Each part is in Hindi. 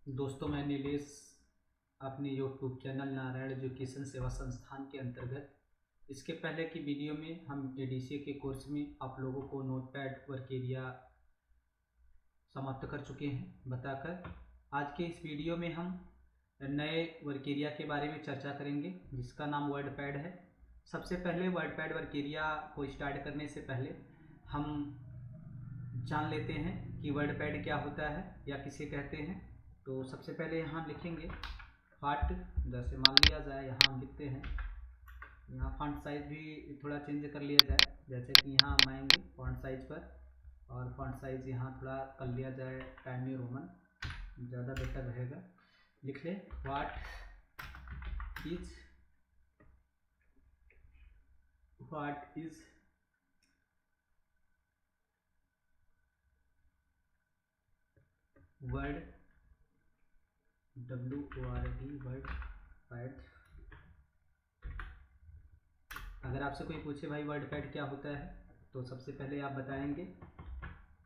दोस्तों, मैं नीलेश अपने यूट्यूब चैनल नारायण एजुकेशन सेवा संस्थान के अंतर्गत इसके पहले की वीडियो में हम एडीसीए के कोर्स में आप लोगों को नोटपैड वर्क एरिया समाप्त कर चुके हैं बताकर। आज के इस वीडियो में हम नए वर्क एरिया के बारे में चर्चा करेंगे जिसका नाम वर्डपैड है। सबसे पहले वर्डपैड वर्क एरिया को स्टार्ट करने से पहले हम जान लेते हैं कि वर्डपैड क्या होता है या किसे कहते हैं। तो सबसे पहले यहाँ लिखेंगे फाट, जैसे मान लिया जाए यहाँ हम लिखते हैं, यहाँ फॉन्ट साइज भी थोड़ा चेंज कर लिया जाए, जैसे कि यहाँ हम आएंगे फॉन्ट साइज पर और फॉन्ट साइज यहाँ थोड़ा कर लिया जाए टाइम न्यू रोमन, ज़्यादा बेटर रहेगा। लिख लें व्हाट इज वर्ड वर्डपैड। अगर आपसे कोई पूछे भाई वर्डपैड क्या होता है तो सबसे पहले आप बताएंगे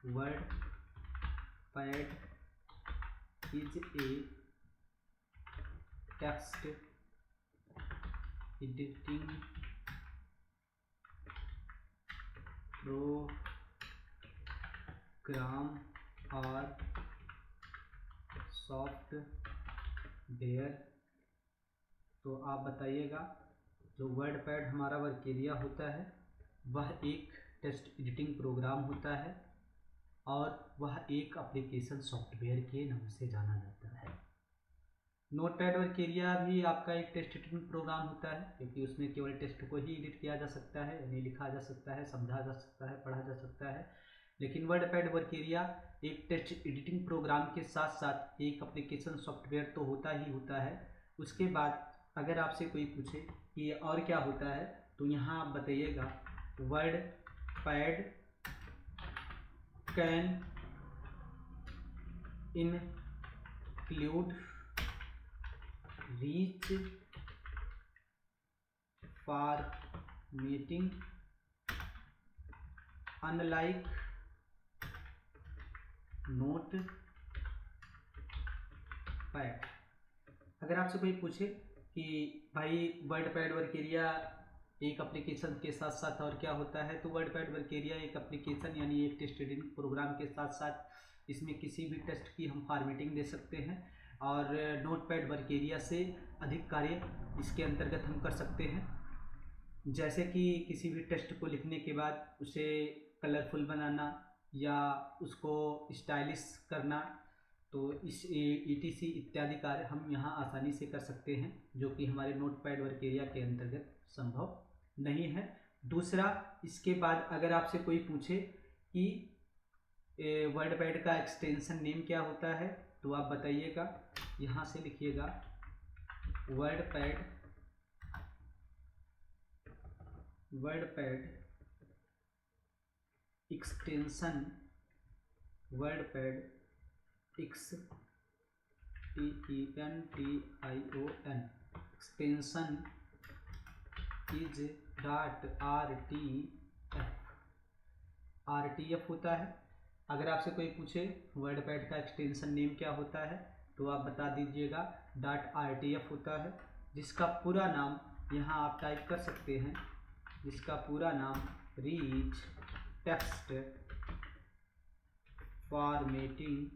WordPad is a text editing programme और सॉफ्टवेयर। तो आप बताइएगा जो वर्डपैड हमारा वर्क एरिया होता है वह एक टेक्स्ट एडिटिंग प्रोग्राम होता है और वह एक एप्लीकेशन सॉफ्टवेयर के नाम से जाना जाता है। नोटपैड वर्क एरिया भी आपका एक टेक्स्ट एडिटिंग प्रोग्राम होता है क्योंकि उसमें केवल टेक्स्ट को ही एडिट किया जा सकता है, यानी लिखा जा सकता है, समझा जा सकता है, पढ़ा जा सकता है। लेकिन वर्डपैड वर्क एरिया एक टेक्स्ट एडिटिंग प्रोग्राम के साथ साथ एक एप्लीकेशन सॉफ्टवेयर तो होता ही होता है। उसके बाद अगर आपसे कोई पूछे कि और क्या होता है तो यहाँ आप बताइएगा WordPad can include reach formatting unlike notepad. अगर आपसे कोई पूछे कि भाई वर्डपैड वर्क एरिया एक एप्लीकेशन के साथ साथ और क्या होता है, तो वर्डपैड वर्क एरिया एक एप्लीकेशन यानी एक टेक्स्ट एडिटिंग प्रोग्राम के साथ साथ इसमें किसी भी टेक्स्ट की हम फॉर्मेटिंग दे सकते हैं और नोटपैड वर्क एरिया से अधिक कार्य इसके अंतर्गत हम कर सकते हैं, जैसे कि किसी भी टेक्स्ट को लिखने के बाद उसे कलरफुल बनाना या उसको स्टाइलिश करना। तो इस ETC इत्यादि कार्य हम यहाँ आसानी से कर सकते हैं जो कि हमारे नोटपैड वर्क एरिया के अंतर्गत संभव नहीं है। दूसरा, इसके बाद अगर आपसे कोई पूछे कि वर्डपैड का एक्सटेंशन नेम क्या होता है तो आप बताइएगा, यहाँ से लिखिएगा WordPad extension WordPad XTENTION extension is RTF होता है। अगर आपसे कोई पूछे वर्डपैड का एक्सटेंशन नेम क्या होता है तो आप बता दीजिएगा .RTF होता है, जिसका पूरा नाम यहाँ आप टाइप कर सकते हैं, जिसका पूरा नाम reach text formatting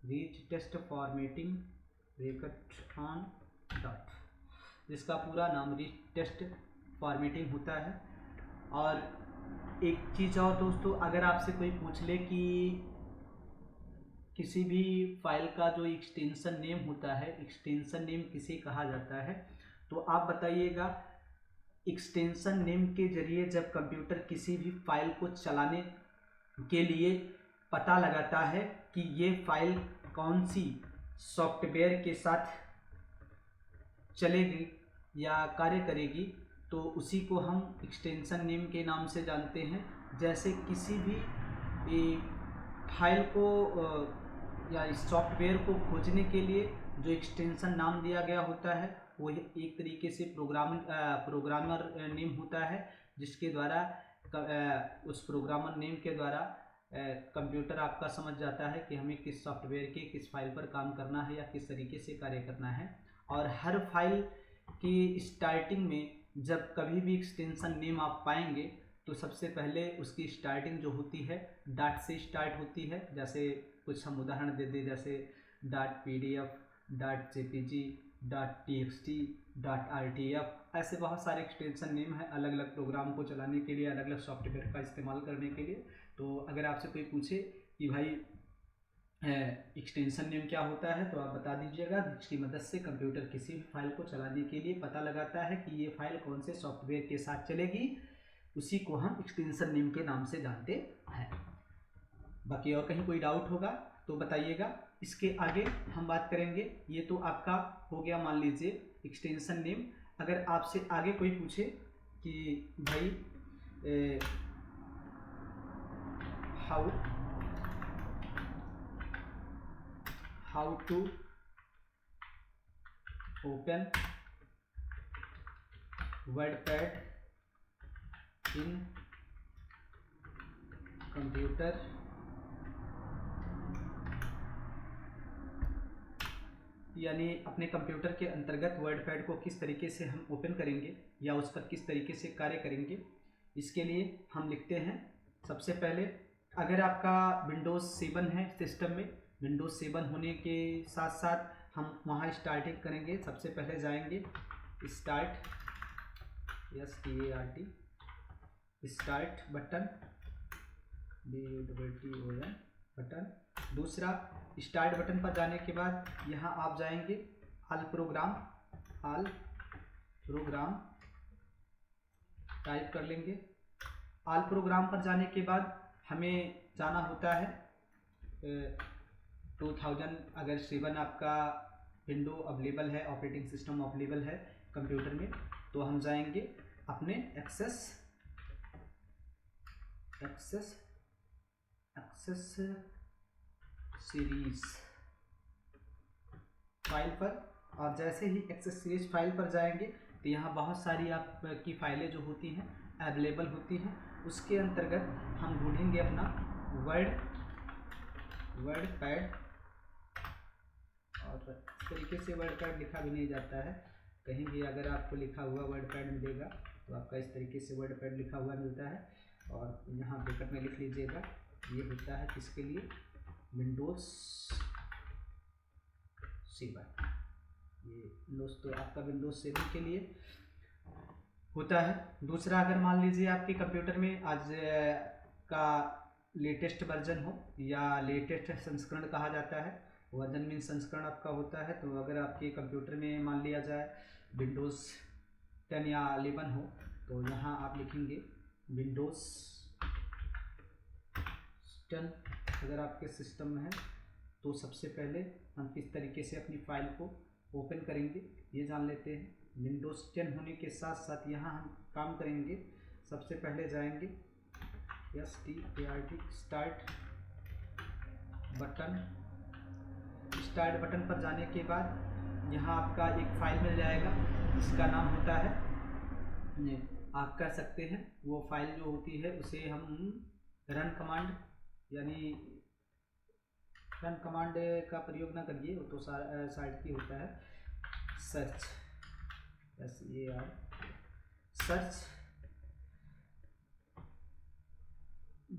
reach text formatting bracket on dot, जिसका पूरा नाम रीच टेक्स्ट फॉर्मेटिंग होता है। और एक चीज़ और दोस्तों, अगर आपसे कोई पूछ ले कि किसी भी फाइल का जो एक्सटेंशन नेम होता है, एक्सटेंशन नेम किसे कहा जाता है, तो आप बताइएगा एक्सटेंशन नेम के जरिए जब कंप्यूटर किसी भी फाइल को चलाने के लिए पता लगाता है कि ये फाइल कौन सी सॉफ्टवेयर के साथ चलेगी या कार्य करेगी, तो उसी को हम एक्सटेंशन नेम के नाम से जानते हैं। जैसे किसी भी फाइल को या इस सॉफ्टवेयर को खोजने के लिए जो एक्सटेंशन नाम दिया गया होता है वो एक तरीके से प्रोग्रामर नेम होता है, जिसके द्वारा उस प्रोग्रामर नेम के द्वारा कंप्यूटर आपका समझ जाता है कि हमें किस सॉफ्टवेयर के किस फाइल पर काम करना है या किस तरीके से कार्य करना है। और हर फाइल की स्टार्टिंग में जब कभी भी एक्सटेंशन नेम आप पाएंगे तो सबसे पहले उसकी स्टार्टिंग जो होती है डॉट से स्टार्ट होती है। जैसे कुछ हम उदाहरण दे दें, जैसे .pdf, .jpg, .txt, .rtf, ऐसे बहुत सारे एक्सटेंशन नेम है अलग अलग प्रोग्राम को चलाने के लिए, अलग अलग सॉफ्टवेयर का इस्तेमाल करने के लिए। तो अगर आपसे कोई पूछे कि भाई एक्सटेंशन नेम क्या होता है तो आप बता दीजिएगा, जिसकी मदद से कंप्यूटर किसी भी फाइल को चलाने के लिए पता लगाता है कि ये फाइल कौन से सॉफ्टवेयर के साथ चलेगी, उसी को हम एक्सटेंशन नेम के नाम से जानते हैं। बाकी और कहीं कोई डाउट होगा तो बताइएगा। इसके आगे हम बात करेंगे, ये तो आपका हो गया मान लीजिए एक्सटेंशन नेम। अगर आपसे आगे कोई पूछे कि भाई how to open WordPad in computer, यानी अपने कंप्यूटर के अंतर्गत वर्डपैड को किस तरीके से हम ओपन करेंगे या उस पर किस तरीके से कार्य करेंगे, इसके लिए हम लिखते हैं। सबसे पहले अगर आपका विंडोज़ 7 है सिस्टम में, विंडोज़ 7 होने के साथ साथ हम वहाँ स्टार्टिंग करेंगे। सबसे पहले जाएंगे start, START, start button, BUTTON button. दूसरा स्टार्ट बटन पर जाने के बाद यहाँ आप जाएंगे ऑल प्रोग्राम टाइप कर लेंगे। ऑल प्रोग्राम पर जाने के बाद हमें जाना होता है 2007 आपका विंडो अवेलेबल है, ऑपरेटिंग सिस्टम अवेलेबल है कंप्यूटर में, तो हम जाएंगे अपने एक्सेस सीरीज फाइल पर। और जैसे ही एक्सेस सीरीज फाइल पर जाएंगे तो यहाँ बहुत सारी आपकी फाइलें जो होती हैं अवेलेबल होती हैं। उसके अंतर्गत हम ढूंढेंगे अपना वर्डपैड, और इस तरीके से वर्डपैड लिखा भी नहीं जाता है, कहीं भी अगर आपको लिखा हुआ वर्डपैड मिलेगा तो आपका इस तरीके से वर्डपैड लिखा हुआ मिलता है। और यहाँ ब्रैकेट में लिख लीजिएगा, ये होता है किसके लिए, विंडोज़ 7। ये दोस्तों आपका विंडोज़ 7 के लिए होता है। दूसरा, अगर मान लीजिए आपके कंप्यूटर में आज का लेटेस्ट वर्जन हो या लेटेस्ट संस्करण कहा जाता है, वर्जन मीन संस्करण आपका होता है, तो अगर आपके कंप्यूटर में मान लिया जाए विंडोज़ 10 या 11 हो तो यहाँ आप लिखेंगे विंडोज़ 10 अगर आपके सिस्टम में है। तो सबसे पहले हम किस तरीके से अपनी फाइल को ओपन करेंगे ये जान लेते हैं। विंडोज़ 10 होने के साथ साथ यहाँ हम काम करेंगे। सबसे पहले जाएंगे START स्टार्ट बटन पर जाने के बाद यहाँ आपका एक फाइल मिल जाएगा जिसका नाम होता है, आप कह सकते हैं वो फाइल जो होती है उसे हम रन कमांड, यानी रन कमांड का प्रयोग ना करिए, वो तो साइड की होता है, सर्च सर्च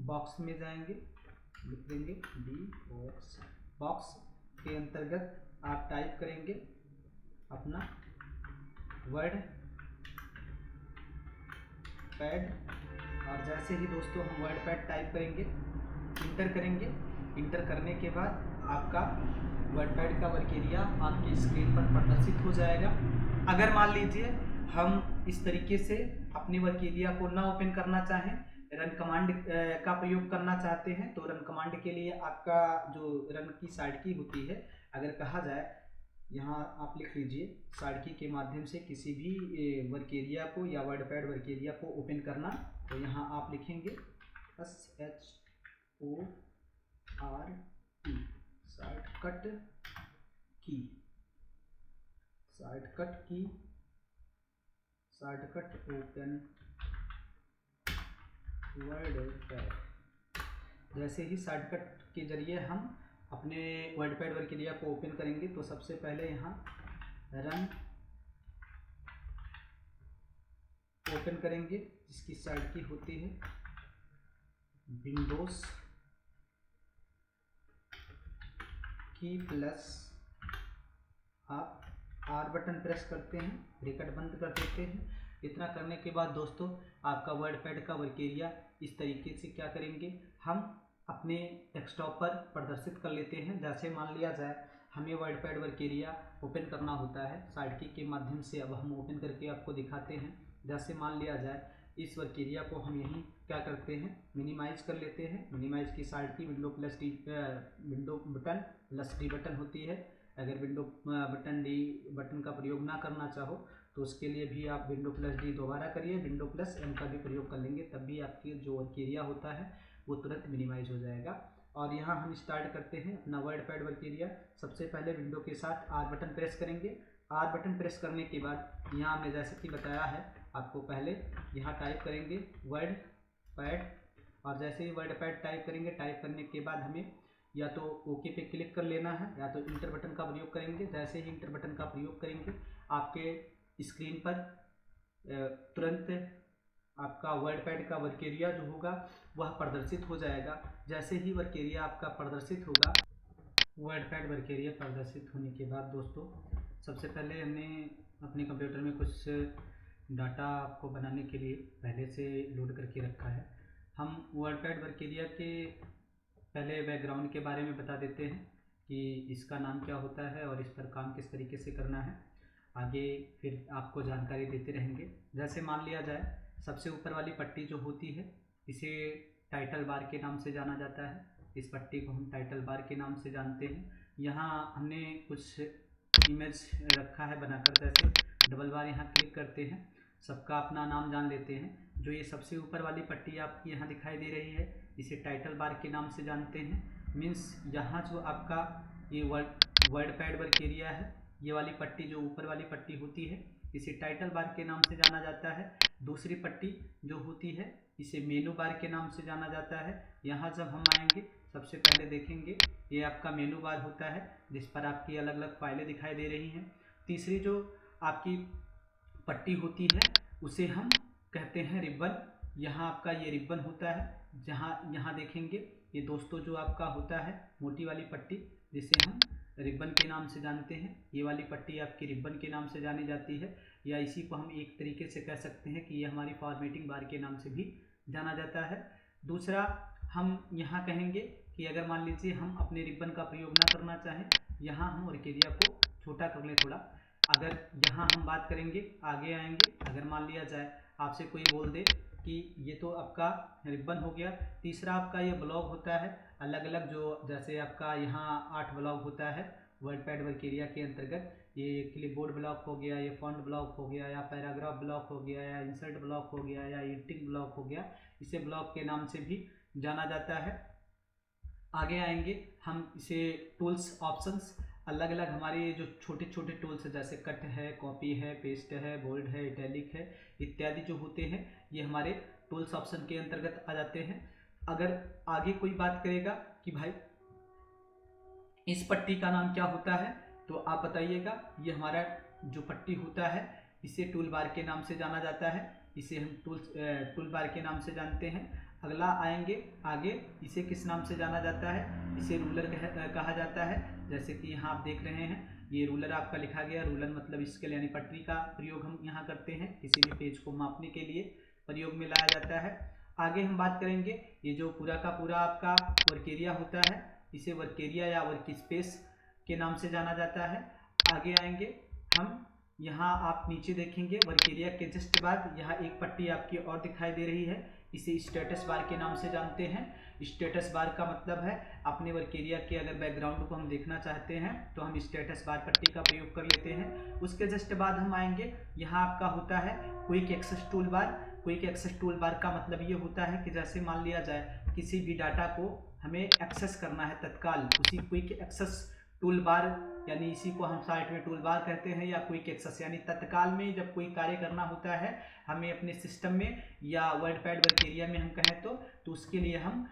बॉक्स में जाएंगे, लिख देंगे बॉक्स के अंतर्गत आप टाइप करेंगे अपना वर्ड पैड। और जैसे ही दोस्तों हम वर्ड पैड टाइप करेंगे, इंटर करेंगे, इंटर करने के बाद आपका वर्ड पैड का वर्क एरिया आपकी स्क्रीन पर प्रदर्शित हो जाएगा। अगर मान लीजिए हम इस तरीके से अपने वर्क एरिया को ना ओपन करना चाहें, रन कमांड का प्रयोग करना चाहते हैं, तो रन कमांड के लिए आपका जो रन की साइड की होती है, अगर कहा जाए यहाँ आप लिख लीजिए साइड की के माध्यम से किसी भी वर्क एरिया को या वर्डपैड वर्क एरिया को ओपन करना, तो यहाँ आप लिखेंगे SHORT शॉर्टकट ओपन वर्डपैड। जैसे ही शॉर्टकट के जरिए हम अपने वर्डपैड वर्केरिया को ओपन करेंगे तो सबसे पहले यहाँ रन ओपन करेंगे, जिसकी साइड की होती है विंडोज की प्लस आप आर बटन प्रेस करते हैं, ब्रैकेट बंद कर देते हैं। इतना करने के बाद दोस्तों आपका वर्डपैड का वर्केरिया इस तरीके से क्या करेंगे, हम अपने डेस्कटॉप पर प्रदर्शित कर लेते हैं। जैसे मान लिया जाए हमें वर्डपैड वर्केरिया ओपन करना होता है साइड की के माध्यम से, अब हम ओपन करके आपको दिखाते हैं। जैसे मान लिया जाए इस वर्केरिया को हम यहीं क्या करते हैं, मिनिमाइज कर लेते हैं। मिनिमाइज की साइड की window button plus D button होती है। अगर विंडो बटन डी बटन का प्रयोग ना करना चाहो तो उसके लिए भी आप विंडो प्लस डी दोबारा करिए, विंडो प्लस एम का भी प्रयोग कर लेंगे, तब भी आपकी जो वर्केरिया होता है वो तुरंत मिनिमाइज हो जाएगा। और यहाँ हम स्टार्ट करते हैं अपना वर्डपैड वर्केरिया। सबसे पहले विंडो के साथ आर बटन प्रेस करेंगे। आर बटन प्रेस करने के बाद यहाँ हमने जैसे कि बताया है आपको, पहले यहाँ टाइप करेंगे वर्डपैड, और जैसे ही वर्डपैड टाइप करेंगे, टाइप करने के बाद हमें या तो ओके पे क्लिक कर लेना है या तो इंटर बटन का प्रयोग करेंगे। जैसे ही इंटर बटन का प्रयोग करेंगे आपके स्क्रीन पर तुरंत आपका वर्डपैड का वर्केरिया जो होगा वह प्रदर्शित हो जाएगा। जैसे ही वर्केरिया आपका प्रदर्शित होगा, वर्डपैड वर्केरिया प्रदर्शित होने के बाद दोस्तों सबसे पहले हमने अपने कंप्यूटर में कुछ डाटा आपको बनाने के लिए पहले से लोड करके रखा है। हम वर्डपैड वर्केरिया के पहले बैकग्राउंड के बारे में बता देते हैं कि इसका नाम क्या होता है और इस पर काम किस तरीके से करना है। आगे फिर आपको जानकारी देते रहेंगे। जैसे मान लिया जाए सबसे ऊपर वाली पट्टी जो होती है इसे टाइटल बार के नाम से जाना जाता है। इस पट्टी को हम टाइटल बार के नाम से जानते हैं। यहाँ हमने कुछ इमेज रखा है बनाकर, जैसे डबल बार यहाँ क्लिक करते हैं, सबका अपना नाम जान लेते हैं। जो ये सबसे ऊपर वाली पट्टी आपकी यहाँ दिखाई दे रही है इसे टाइटल बार के नाम से जानते हैं। मीन्स यहाँ जो आपका ये वर्डपैड वर्केरिया है, ये वाली पट्टी जो ऊपर वाली पट्टी होती है इसे टाइटल बार के नाम से जाना जाता है। दूसरी पट्टी जो होती है इसे मेनू बार के नाम से जाना जाता है। यहाँ जब हम आएंगे सबसे पहले देखेंगे ये आपका मेनू बार होता है जिस पर आपकी अलग अलग फाइलें दिखाई दे रही हैं। तीसरी जो आपकी पट्टी होती है उसे हम कहते हैं रिबन। यहाँ आपका ये रिबन होता है, जहाँ यहाँ देखेंगे ये दोस्तों जो आपका होता है मोटी वाली पट्टी जिसे हम रिबन के नाम से जानते हैं, ये वाली पट्टी आपकी रिबन के नाम से जानी जाती है। या इसी को हम एक तरीके से कह सकते हैं कि ये हमारी फॉर्मेटिंग बार के नाम से भी जाना जाता है। दूसरा हम यहाँ कहेंगे कि अगर मान लीजिए हम अपने रिबन का प्रयोग ना करना चाहें, यहाँ हम वर्केरिया को छोटा कर लें थोड़ा। अगर यहाँ हम बात करेंगे, आगे आएंगे, अगर मान लिया जाए आपसे कोई बोल दे कि ये तो आपका रिबन हो गया। तीसरा आपका ये ब्लॉग होता है अलग अलग, जो जैसे आपका यहाँ 8 ब्लॉग होता है वर्डपैड वर्केरिया के अंतर्गत। ये क्लिपबोर्ड ब्लॉक हो गया, ये फॉन्ट ब्लॉक हो गया, या पैराग्राफ ब्लॉक हो गया, या इंसर्ट ब्लॉक हो गया, या एडिटिंग ब्लॉक हो गया, इसे ब्लॉक के नाम से भी जाना जाता है। आगे आएंगे हम इसे टूल्स ऑप्शंस, अलग अलग हमारे जो छोटे छोटे टूल्स है जैसे कट है, कॉपी है, पेस्ट है, बोल्ड है, इटैलिक है इत्यादि जो होते हैं ये हमारे टूल्स ऑप्शन के अंतर्गत आ जाते हैं। अगर आगे कोई बात करेगा कि भाई इस पट्टी का नाम क्या होता है तो आप बताइएगा। ये हमारा जो पट्टी होता है इसे टूल बार के नाम से जाना जाता है, इसे हम टूल बार के नाम से जानते हैं। अगला आएंगे आगे, इसे किस नाम से जाना जाता है, इसे रूलर कहा जाता है। जैसे कि यहाँ आप देख रहे हैं ये रूलर आपका लिखा गया, रूलर मतलब स्केल यानी पटरी का प्रयोग हम यहाँ करते हैं, किसी भी पेज को मापने के लिए प्रयोग में लाया जाता है। आगे हम बात करेंगे ये जो पूरा का पूरा आपका वर्केरिया होता है इसे वर्केरिया या वर्क स्पेस के नाम से जाना जाता है। आगे आएंगे हम, यहाँ आप नीचे देखेंगे वर्केरिया के जस्ट बाद यहाँ एक पट्टी आपकी और दिखाई दे रही है, इसे स्टेटस बार के नाम से जानते हैं। स्टेटस बार का मतलब है अपने वर्केरिया के अगर बैकग्राउंड को हम देखना चाहते हैं तो हम स्टेटस बार पट्टी का प्रयोग कर लेते हैं। उसके जस्ट बाद हम आएंगे, यहाँ आपका होता है quick access toolbar. Quick access toolbar का मतलब ये होता है कि जैसे मान लिया जाए किसी भी डाटा को हमें एक्सेस करना है तत्काल, उसी क्विक एक्सेस टूल बार, यानी इसी को हम साइट में टूल बार कहते हैं, या क्विक एक्सेस, यानी तत्काल में जब कोई कार्य करना होता है हमें अपने सिस्टम में या वर्डपैड वर्क एरिया में हम कहें तो उसके लिए हम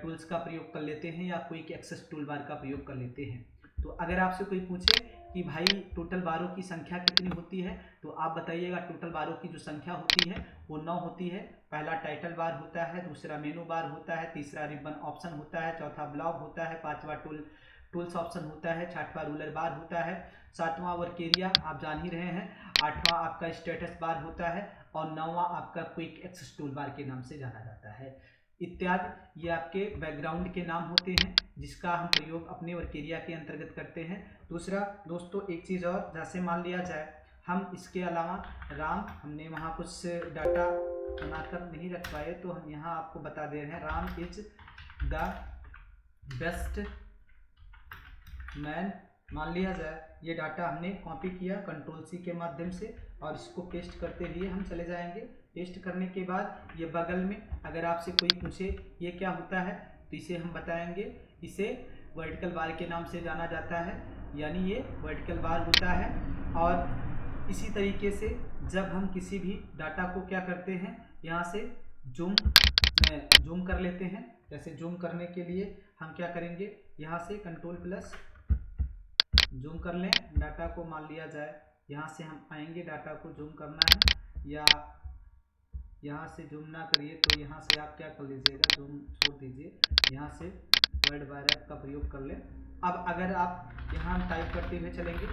टूल्स का प्रयोग कर लेते हैं या क्विक एक्सेस टूल बार का प्रयोग कर लेते हैं। तो अगर आपसे कोई पूछे कि भाई टोटल बारों की संख्या कितनी होती है, तो आप बताइएगा टोटल बारों की जो संख्या होती है वो 9 होती है। पहला टाइटल बार होता है, दूसरा मेनू बार होता है, तीसरा रिबन ऑप्शन होता है, चौथा ब्लॉक होता है, पांचवा टूल्स ऑप्शन होता है, छठवां रूलर बार होता है, सातवां वर्क एरिया आप जान ही रहे हैं, आठवां आपका स्टेटस बार होता है और नौवां आपका क्विक एक्सेस टूल बार के नाम से जाना जाता है इत्यादि। ये आपके बैकग्राउंड के नाम होते हैं जिसका हम प्रयोग अपने वर्क एरिया के अंतर्गत करते हैं। दूसरा दोस्तों एक चीज़ और, जैसे मान लिया जाए हम इसके अलावा राम, हमने वहाँ कुछ डाटा बनाकर नहीं रख पाए तो हम यहाँ आपको बता दे रहे हैं, Ram is the best man. मान लिया जाए ये डाटा हमने कॉपी किया कंट्रोल सी के माध्यम से और इसको पेस्ट करते हुए हम चले जाएंगे। पेस्ट करने के बाद ये बगल में अगर आपसे कोई पूछे ये क्या होता है तो इसे हम बताएंगे, इसे वर्टिकल बार के नाम से जाना जाता है, यानी ये वर्टिकल बार होता है। और इसी तरीके से जब हम किसी भी डाटा को क्या करते हैं यहाँ से जूम कर लेते हैं। जैसे जूम करने के लिए हम क्या करेंगे, यहाँ से कंट्रोल प्लस जूम कर लें डाटा को। मान लिया जाए यहाँ से हम आएंगे, डाटा को जूम करना है या यहाँ से जूम ना करिए तो यहाँ से आप क्या कर लीजिएगा, जूम छोड़ दीजिए, यहाँ से वर्ड बार ऐप का प्रयोग कर लें। अब अगर आप यहाँ हम टाइप करते हुए चलेंगे,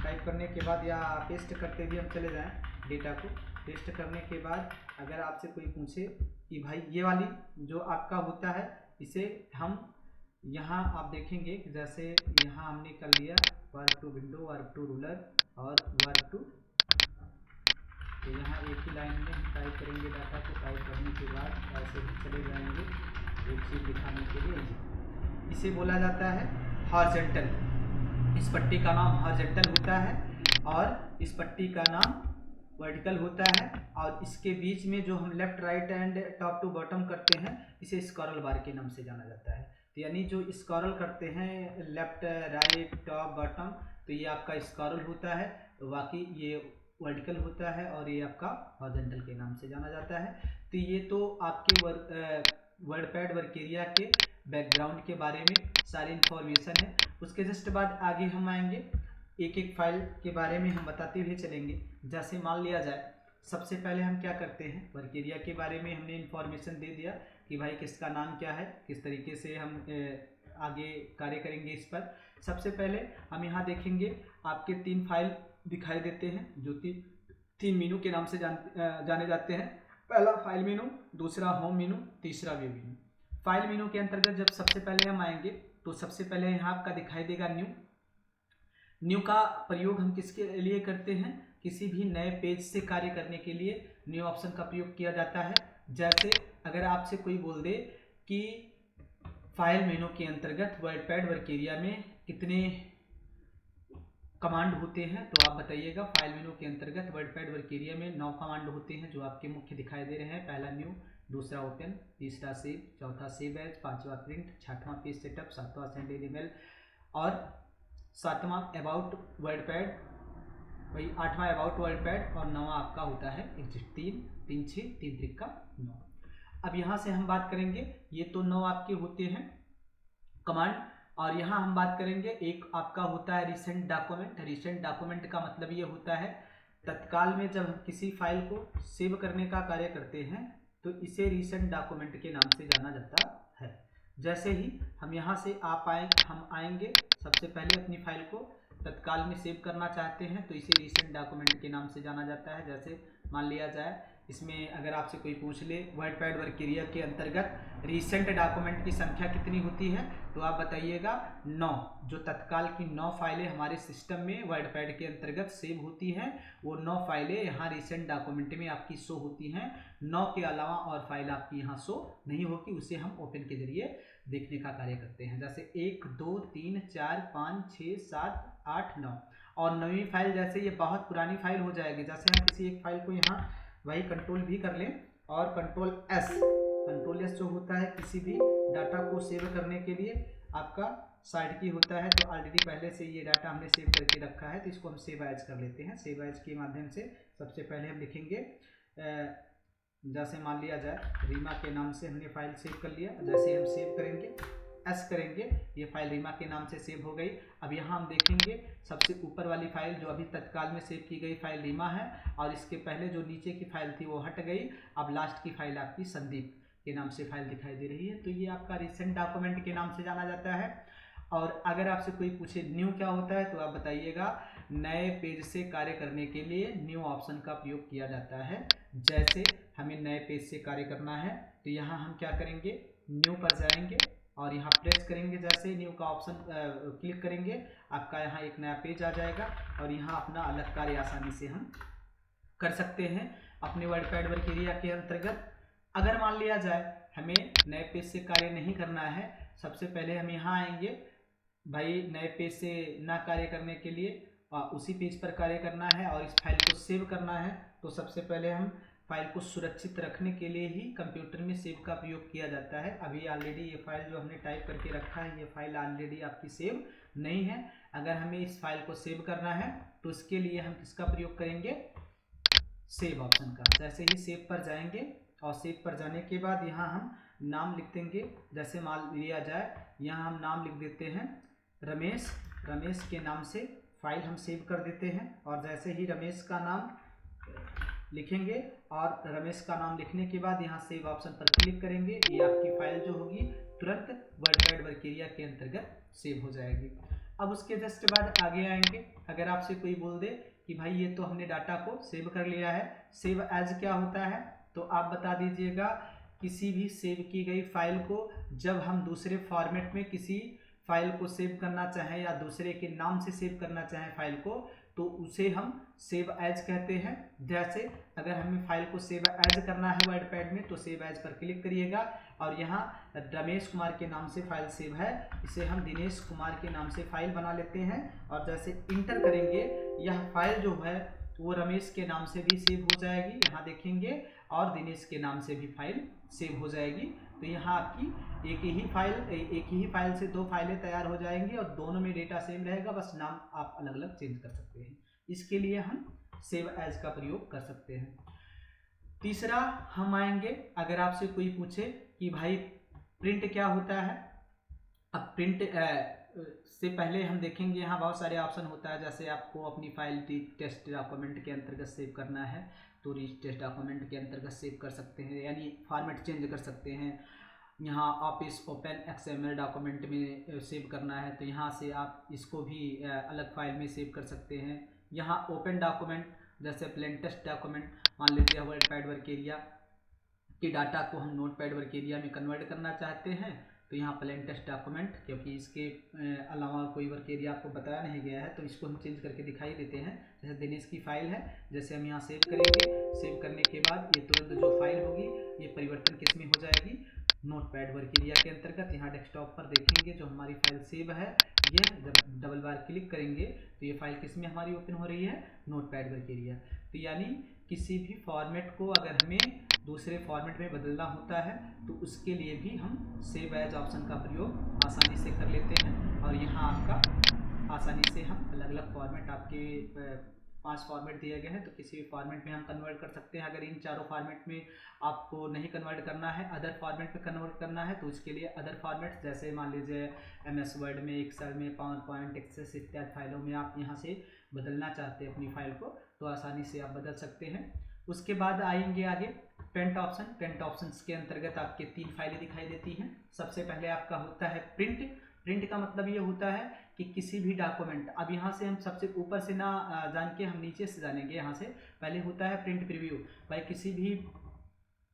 टाइप करने के बाद या पेस्ट करते हुए हम चले जाएं डेटा को। पेस्ट करने के बाद अगर आपसे कोई पूछे कि भाई ये वाली जो आपका होता है इसे हम यहाँ आप देखेंगे कि जैसे यहाँ हमने कर लिया work to window, work to ruler और वर्क टू, तो यहाँ एक ही लाइन में हम टाइप करेंगे डाटा को। टाइप करने के बाद ऐसे ही चले जाएंगे एक चीज़ दिखाने के लिए। इसे बोला जाता है हॉरिजॉन्टल, इस पट्टी का नाम हॉरिजॉन्टल होता है और इस पट्टी का नाम वर्टिकल होता है। और इसके बीच में जो हम left right and top to bottom करते हैं इसे स्क्रॉल बार के नाम से जाना जाता है। तो यानी जो स्क्रॉल करते हैं लेफ्ट राइट टॉप बॉटम, तो ये आपका स्क्रॉल होता है, बाकी ये वर्टिकल होता है और ये आपका हॉरिजॉन्टल के नाम से जाना जाता है। तो ये तो आपके वर्डपैड वर्क एरिया के बैकग्राउंड के बारे में सारी इन्फॉर्मेशन है। उसके जस्ट बाद आगे हम आएंगे, एक एक फाइल के बारे में हम बताते हुए चलेंगे। जैसे मान लिया जाए सबसे पहले हम क्या करते हैं, वर्क एरिया के बारे में हमने इन्फॉर्मेशन दे दिया कि भाई किसका नाम क्या है, किस तरीके से हम आगे कार्य करेंगे इस पर। सबसे पहले हम यहाँ देखेंगे आपके 3 फाइल दिखाई देते हैं जो 3 मेनू के नाम से जाने जाते हैं। पहला फाइल मेनू, दूसरा होम मेनू, तीसरा व्यू मेनू। फाइल मेनू के अंतर्गत जब सबसे पहले हम आएंगे तो सबसे पहले यहाँ आपका दिखाई देगा न्यू का प्रयोग हम किसके लिए करते हैं, किसी भी नए पेज से कार्य करने के लिए न्यू ऑप्शन का प्रयोग किया जाता है। जैसे अगर आपसे कोई बोल दे कि फाइल मेनू के अंतर्गत वर्डपैड वर्क एरिया में कितने कमांड होते हैं तो आप बताइएगा। फाइल मेनू के अंतर्गत वर्डपैड वर्क एरिया में 9 कमांड होते हैं जो आपके मुख्य दिखाई दे रहे हैं। पहला न्यू, दूसरा ओपन, तीसरा सेव, चौथा सेव एज, पांचवा प्रिंट, छठवां पेज सेटअप, सातवां सेंड ईमेल और सातवां अबाउट वर्डपैड, वही 8वां अबाउट वर्डपैड और 9वां आपका होता है एग्जिट। 3 3 6 3 त्रिक का 9। अब यहाँ से हम बात करेंगे, ये तो 9 आपके होते हैं कमांड। और यहाँ हम बात करेंगे एक आपका होता है रिसेंट डॉक्यूमेंट। रिसेंट डॉक्यूमेंट का मतलब ये होता है तत्काल में जब हम किसी फाइल को सेव करने का कार्य करते हैं तो इसे रिसेंट डॉक्यूमेंट के नाम से जाना जाता है। जैसे ही हम यहाँ से हम आएंगे, सबसे पहले अपनी फाइल को तत्काल में सेव करना चाहते हैं तो इसे रिसेंट डॉक्यूमेंट के नाम से जाना जाता है। जैसे मान लिया जाए इसमें अगर आपसे कोई पूछ ले वर्डपैड वर्क एरिया के अंतर्गत रिसेंट डॉक्यूमेंट की संख्या कितनी होती है तो आप बताइएगा 9। जो तत्काल की 9 फाइलें हमारे सिस्टम में वर्डपैड के अंतर्गत सेव होती हैं वो 9 फाइलें यहाँ रिसेंट डॉक्यूमेंट में आपकी शो होती हैं। 9 के अलावा और फाइल आपकी यहाँ शो नहीं होगी, उसे हम ओपन के जरिए देखने का कार्य करते हैं। जैसे 1 2 3 4 5 6 7 8 9 और 9वीं फाइल जैसे ये बहुत पुरानी फाइल हो जाएगी। जैसे हम किसी एक फाइल को यहाँ वही कंट्रोल भी कर लें और कंट्रोल एस जो होता है किसी भी डाटा को सेव करने के लिए आपका साइड की होता है। तो ऑलरेडी पहले से ये डाटा हमने सेव करके रखा है, तो इसको हम सेव एज कर लेते हैं। सेव एज के माध्यम से सबसे पहले हम लिखेंगे, जैसे मान लिया जाए रीमा के नाम से हमने फाइल सेव कर लिया। जैसे हम सेव करेंगे एस करेंगे, ये फाइल रीमा के नाम से सेव हो गई। अब यहाँ हम देखेंगे सबसे ऊपर वाली फाइल जो अभी तत्काल में सेव की गई फाइल रीमा है, और इसके पहले जो नीचे की फाइल थी वो हट गई। अब लास्ट की फाइल आपकी संदीप के नाम से फाइल दिखाई दे रही है। तो ये आपका रिसेंट डॉक्यूमेंट के नाम से जाना जाता है। और अगर आपसे कोई पूछे न्यू क्या होता है, तो आप बताइएगा नए पेज से कार्य करने के लिए न्यू ऑप्शन का प्रयोग किया जाता है। जैसे हमें नए पेज से कार्य करना है, तो यहाँ हम क्या करेंगे, न्यू पर जाएंगे और यहाँ प्रेस करेंगे। जैसे न्यू का ऑप्शन क्लिक करेंगे, आपका यहाँ एक नया पेज आ जाएगा और यहाँ अपना अलग कार्य आसानी से हम कर सकते हैं अपने वर्डपैड वर्क एरिया के अंतर्गत। अगर मान लिया जाए हमें नए पेज से कार्य नहीं करना है, सबसे पहले हम यहाँ आएंगे। भाई नए पेज से ना कार्य करने के लिए उसी पेज पर कार्य करना है और इस फाइल को सेव करना है, तो सबसे पहले हम फाइल को सुरक्षित रखने के लिए ही कंप्यूटर में सेव का प्रयोग किया जाता है। अभी ऑलरेडी ये फाइल जो हमने टाइप करके रखा है, ये फाइल ऑलरेडी आपकी सेव नहीं है। अगर हमें इस फाइल को सेव करना है तो इसके लिए हम किसका प्रयोग करेंगे, सेव ऑप्शन का। जैसे ही सेव पर जाएंगे और सेव पर जाने के बाद यहाँ हम नाम लिख देंगे। जैसे मान लिया जाए यहाँ हम नाम लिख देते हैं रमेश। रमेश के नाम से फाइल हम सेव कर देते हैं। और जैसे ही रमेश का नाम लिखेंगे और रमेश का नाम लिखने के बाद यहाँ सेव ऑप्शन पर क्लिक करेंगे, ये आपकी फाइल जो होगी तुरंत वर्डपैड वर्क एरिया के अंतर्गत सेव हो जाएगी। अब उसके जस्ट बाद आगे आएंगे। अगर आपसे कोई बोल दे कि भाई ये तो हमने डाटा को सेव कर लिया है, सेव एज क्या होता है, तो आप बता दीजिएगा किसी भी सेव की गई फाइल को जब हम दूसरे फॉर्मेट में किसी फाइल को सेव करना चाहें या दूसरे के नाम से सेव करना चाहें फाइल को, तो उसे हम सेव एज कहते हैं। जैसे अगर हमें फाइल को सेव एज करना है वर्डपैड में, तो सेव एज पर क्लिक करिएगा और यहाँ रमेश कुमार के नाम से फाइल सेव है, इसे हम दिनेश कुमार के नाम से फाइल बना लेते हैं। और जैसे इंटर करेंगे, यह फाइल जो है वो रमेश के नाम से भी सेव हो जाएगी, यहाँ देखेंगे, और दिनेश के नाम से भी फाइल सेव हो जाएगी। तो यहाँ आपकी एक ही फाइल से दो फाइलें तैयार हो जाएंगी और दोनों में डेटा सेम रहेगा, बस नाम आप अलग अलग चेंज कर सकते हैं। इसके लिए हम सेव एज का प्रयोग कर सकते हैं। तीसरा हम आएंगे, अगर आपसे कोई पूछे कि भाई प्रिंट क्या होता है। अब प्रिंट से पहले हम देखेंगे यहाँ बहुत सारे ऑप्शन होता है। जैसे आपको अपनी फाइल टेस्ट डॉक्यूमेंट के अंतर्गत सेव करना है, तो टेस्ट डॉक्यूमेंट के अंतर्गत सेव कर सकते हैं, यानी फॉर्मेट चेंज कर सकते हैं। यहाँ ऑफिस ओपन एक्सएमएल डॉक्यूमेंट में सेव करना है, तो यहाँ से आप इसको भी अलग फाइल में सेव कर सकते हैं। यहाँ ओपन डॉक्यूमेंट जैसे प्लेन टेस्ट डॉक्यूमेंट, मान लीजिए वर्डपैड वर्क एरिया के डाटा को हम नोटपैड वर्क एरिया में कन्वर्ट करना चाहते हैं, तो यहाँ प्लेन टेस्ट डॉक्यूमेंट, क्योंकि इसके अलावा कोई वर्क एरिया आपको बताया नहीं गया है, तो इसको हम चेंज करके दिखाई देते हैं। जैसे दिनेश की फाइल है, जैसे हम यहाँ सेव करेंगे, सेव करने के बाद ये तुरंत जो फाइल होगी ये परिवर्तन किस में हो जाएगी, नोटपैड वर्क एरिया के अंतर्गत। यहाँ डेस्कटॉप पर देखेंगे जो हमारी फाइल सेव है, ये जब डबल बार क्लिक करेंगे तो ये फाइल किस में हमारी ओपन हो रही है, नोटपैड वर्क एरिया। तो यानी किसी भी फॉर्मेट को अगर हमें दूसरे फॉर्मेट में बदलना होता है, तो उसके लिए भी हम सेव एज ऑप्शन का प्रयोग आसानी से कर लेते हैं। और यहाँ आपका आसानी से हम अलग अलग फॉर्मेट, आपके 5 फॉर्मेट दिए गए हैं, तो किसी भी फॉर्मेट में हम कन्वर्ट कर सकते हैं। अगर इन चारों फॉर्मेट में आपको नहीं कन्वर्ट करना है, अदर फॉर्मेट में कन्वर्ट करना है, तो उसके लिए अदर फॉर्मेट, जैसे मान लीजिए MS वर्ड में, एक्सेल में, पावर पॉइंट, एक्सेस इत्यादि फाइलों में आप यहाँ से बदलना चाहते हैं अपनी फाइल को, तो आसानी से आप बदल सकते हैं। उसके बाद आएंगे आगे प्रिंट ऑप्शन। प्रिंट ऑप्शन के अंतर्गत आपके 3 फाइलें दिखाई देती हैं। सबसे पहले आपका होता है प्रिंट। प्रिंट का मतलब ये होता है कि किसी भी डॉक्यूमेंट, अब यहाँ से हम सबसे ऊपर से ना जान के हम नीचे से जानेंगे। यहाँ से पहले होता है प्रिंट प्रीव्यू। भाई किसी भी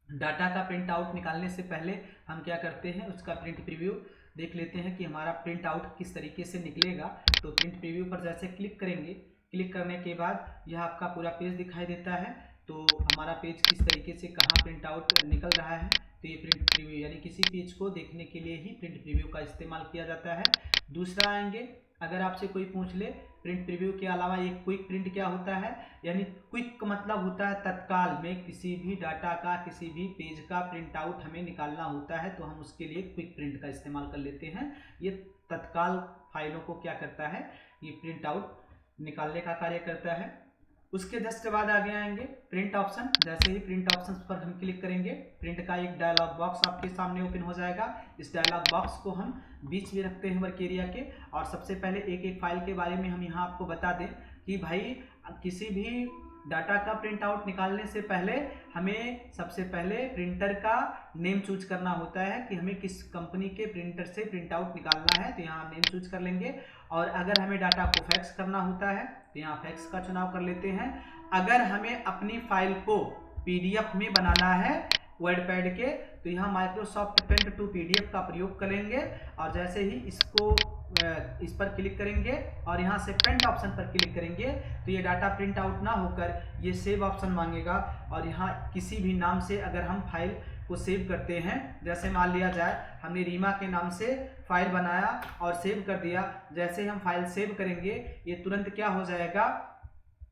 डाटा का प्रिंट आउट निकालने से पहले हम क्या करते हैं, उसका प्रिंट प्रीव्यू देख लेते हैं कि हमारा प्रिंट आउट किस तरीके से निकलेगा। तो प्रिंट प्रीव्यू पर जैसे क्लिक करेंगे, क्लिक करने के बाद यह आपका पूरा पेज दिखाई देता है। तो हमारा पेज किस तरीके से कहाँ प्रिंट आउट निकल रहा है, तो ये प्रिंट प्रीव्यू, यानी किसी पेज को देखने के लिए ही प्रिंट प्रीव्यू का इस्तेमाल किया जाता है। दूसरा आएंगे, अगर आपसे कोई पूछ ले प्रिंट प्रीव्यू के अलावा ये क्विक प्रिंट क्या होता है, यानी क्विक का मतलब होता है तत्काल में किसी भी डाटा का, किसी भी पेज का प्रिंट आउट हमें निकालना होता है तो हम उसके लिए क्विक प्रिंट का इस्तेमाल कर लेते हैं। ये तत्काल फाइलों को क्या करता है, ये प्रिंट आउट निकालने का कार्य करता है। उसके जस्ट बाद आगे आएंगे प्रिंट ऑप्शन। जैसे ही प्रिंट ऑप्शन पर हम क्लिक करेंगे, प्रिंट का एक डायलॉग बॉक्स आपके सामने ओपन हो जाएगा। इस डायलॉग बॉक्स को हम बीच में रखते हैं वर्क एरिया के, और सबसे पहले एक एक फाइल के बारे में हम यहाँ आपको बता दें कि भाई किसी भी डाटा का प्रिंट आउट निकालने से पहले हमें सबसे पहले प्रिंटर का नेम चूज करना होता है कि हमें किस कंपनी के प्रिंटर से प्रिंट आउट निकालना है, तो यहाँ हम नेम चूज कर लेंगे। और अगर हमें डाटा को फैक्स करना होता है तो यहाँ फैक्स का चुनाव कर लेते हैं। अगर हमें अपनी फाइल को पीडीएफ में बनाना है वर्डपैड के, तो यहाँ माइक्रोसॉफ्ट पेंट टू पीडीएफ का प्रयोग करेंगे, और जैसे ही इस पर क्लिक करेंगे और यहाँ से प्रिंट ऑप्शन पर क्लिक करेंगे तो ये डाटा प्रिंट आउट ना होकर ये सेव ऑप्शन मांगेगा। और यहाँ किसी भी नाम से अगर हम फाइल को सेव करते हैं, जैसे मान लिया जाए हमने रीमा के नाम से फाइल बनाया और सेव कर दिया, जैसे हम फाइल सेव करेंगे ये तुरंत क्या हो जाएगा,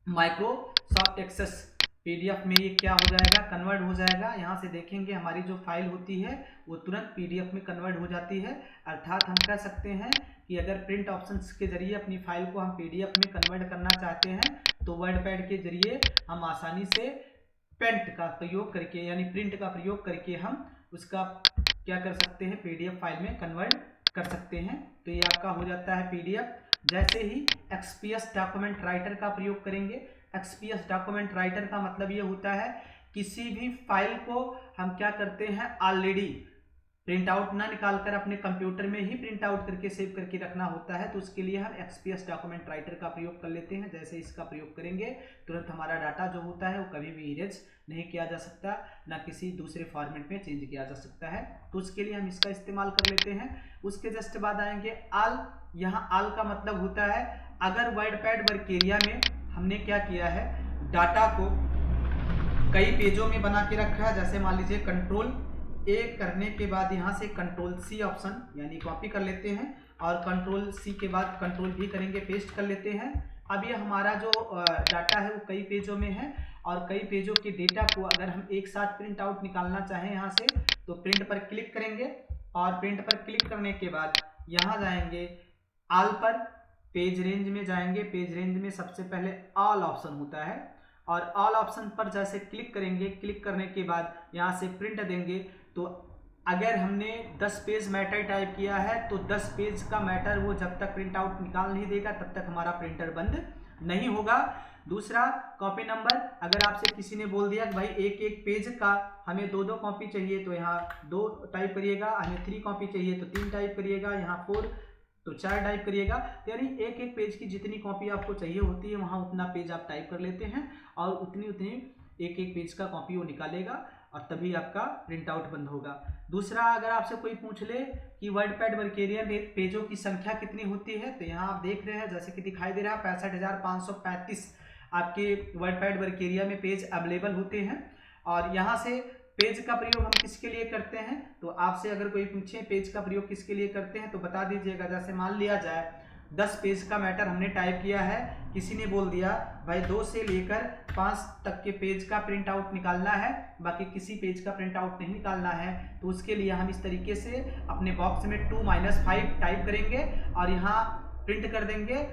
माइक्रोसॉफ्ट एक्सेस पीडीएफ में ये क्या हो जाएगा, कन्वर्ट हो जाएगा। यहाँ से देखेंगे हमारी जो फाइल होती है वो तुरंत पीडीएफ में कन्वर्ट हो जाती है। अर्थात हम कह सकते हैं कि अगर प्रिंट ऑप्शंस के जरिए अपनी फाइल को हम पीडीएफ में कन्वर्ट करना चाहते हैं तो वर्डपैड के जरिए हम आसानी से पेंट का प्रयोग करके, यानी प्रिंट का प्रयोग करके हम उसका क्या कर सकते हैं, पीडीएफ फाइल में कन्वर्ट कर सकते हैं। तो ये आपका हो जाता है पीडीएफ। जैसे ही एक्सपीएस डॉक्यूमेंट राइटर का प्रयोग करेंगे, एक्सपीएस डॉक्यूमेंट राइटर का मतलब ये होता है किसी भी फाइल को हम क्या करते हैं, ऑलरेडी प्रिंट आउट ना निकालकर अपने कंप्यूटर में ही प्रिंट आउट करके सेव करके रखना होता है, तो उसके लिए हम एक्सपीएस डॉक्यूमेंट राइटर का प्रयोग कर लेते हैं। जैसे इसका प्रयोग करेंगे तुरंत हमारा डाटा जो होता है वो कभी भी इरेज नहीं किया जा सकता, ना किसी दूसरे फॉर्मेट में चेंज किया जा सकता है, तो उसके लिए हम इसका इस्तेमाल कर लेते हैं। उसके जस्ट बाद आएंगे ऑल। यहाँ ऑल का मतलब होता है अगर वर्डपैड वर्क एरिया में हमने क्या किया है, डाटा को कई पेजों में बना के रखा है, जैसे मान लीजिए कंट्रोल ए करने के बाद यहाँ से कंट्रोल सी ऑप्शन यानी कॉपी कर लेते हैं, और कंट्रोल सी के बाद कंट्रोल भी करेंगे, पेस्ट कर लेते हैं। अब ये हमारा जो डाटा है वो कई पेजों में है, और कई पेजों के डेटा को अगर हम एक साथ प्रिंट आउट निकालना चाहें यहाँ से तो प्रिंट पर क्लिक करेंगे, और प्रिंट पर क्लिक करने के बाद यहाँ जाएंगे ऑल पर, पेज रेंज में जाएंगे। पेज रेंज में सबसे पहले ऑल ऑप्शन होता है, और ऑल ऑप्शन पर जैसे क्लिक करेंगे, क्लिक करने के बाद यहाँ से प्रिंट देंगे, तो अगर हमने 10 पेज मैटर टाइप किया है तो 10 पेज का मैटर वो जब तक प्रिंट आउट निकाल नहीं देगा तब तक हमारा प्रिंटर बंद नहीं होगा। दूसरा कॉपी नंबर, अगर आपसे किसी ने बोल दिया कि भाई एक एक पेज का हमें 2-2 कॉपी चाहिए तो यहाँ 2 टाइप करिएगा, हमें 3 कॉपी चाहिए तो 3 टाइप करिएगा, यहाँ 4 तो 4 टाइप करिएगा, यानी एक एक पेज की जितनी कॉपी आपको चाहिए होती है वहाँ उतना पेज आप टाइप कर लेते हैं, और उतनी एक एक पेज का कॉपी वो निकालेगा, और तभी आपका प्रिंट आउट बंद होगा। दूसरा, अगर आपसे कोई पूछ ले कि वर्डपैड वर्क एरिया में पेजों की संख्या कितनी होती है, तो यहाँ आप देख रहे हैं जैसे कि दिखाई दे रहा है 65,535 आपके वर्डपैड वर्क एरिया में पेज अवेलेबल होते हैं। और यहाँ से पेज का प्रयोग हम किसके लिए करते हैं, तो आपसे अगर कोई पूछे पेज का प्रयोग किसके लिए करते हैं तो बता दीजिएगा। जैसे मान लिया जाए 10 पेज का मैटर हमने टाइप किया है, किसी ने बोल दिया भाई 2 से लेकर 5 तक के पेज का प्रिंट आउट निकालना है, बाकी किसी पेज का प्रिंट आउट नहीं निकालना है, तो उसके लिए हम इस तरीके से अपने बॉक्स में 2-5 टाइप करेंगे और यहाँ प्रिंट कर देंगे।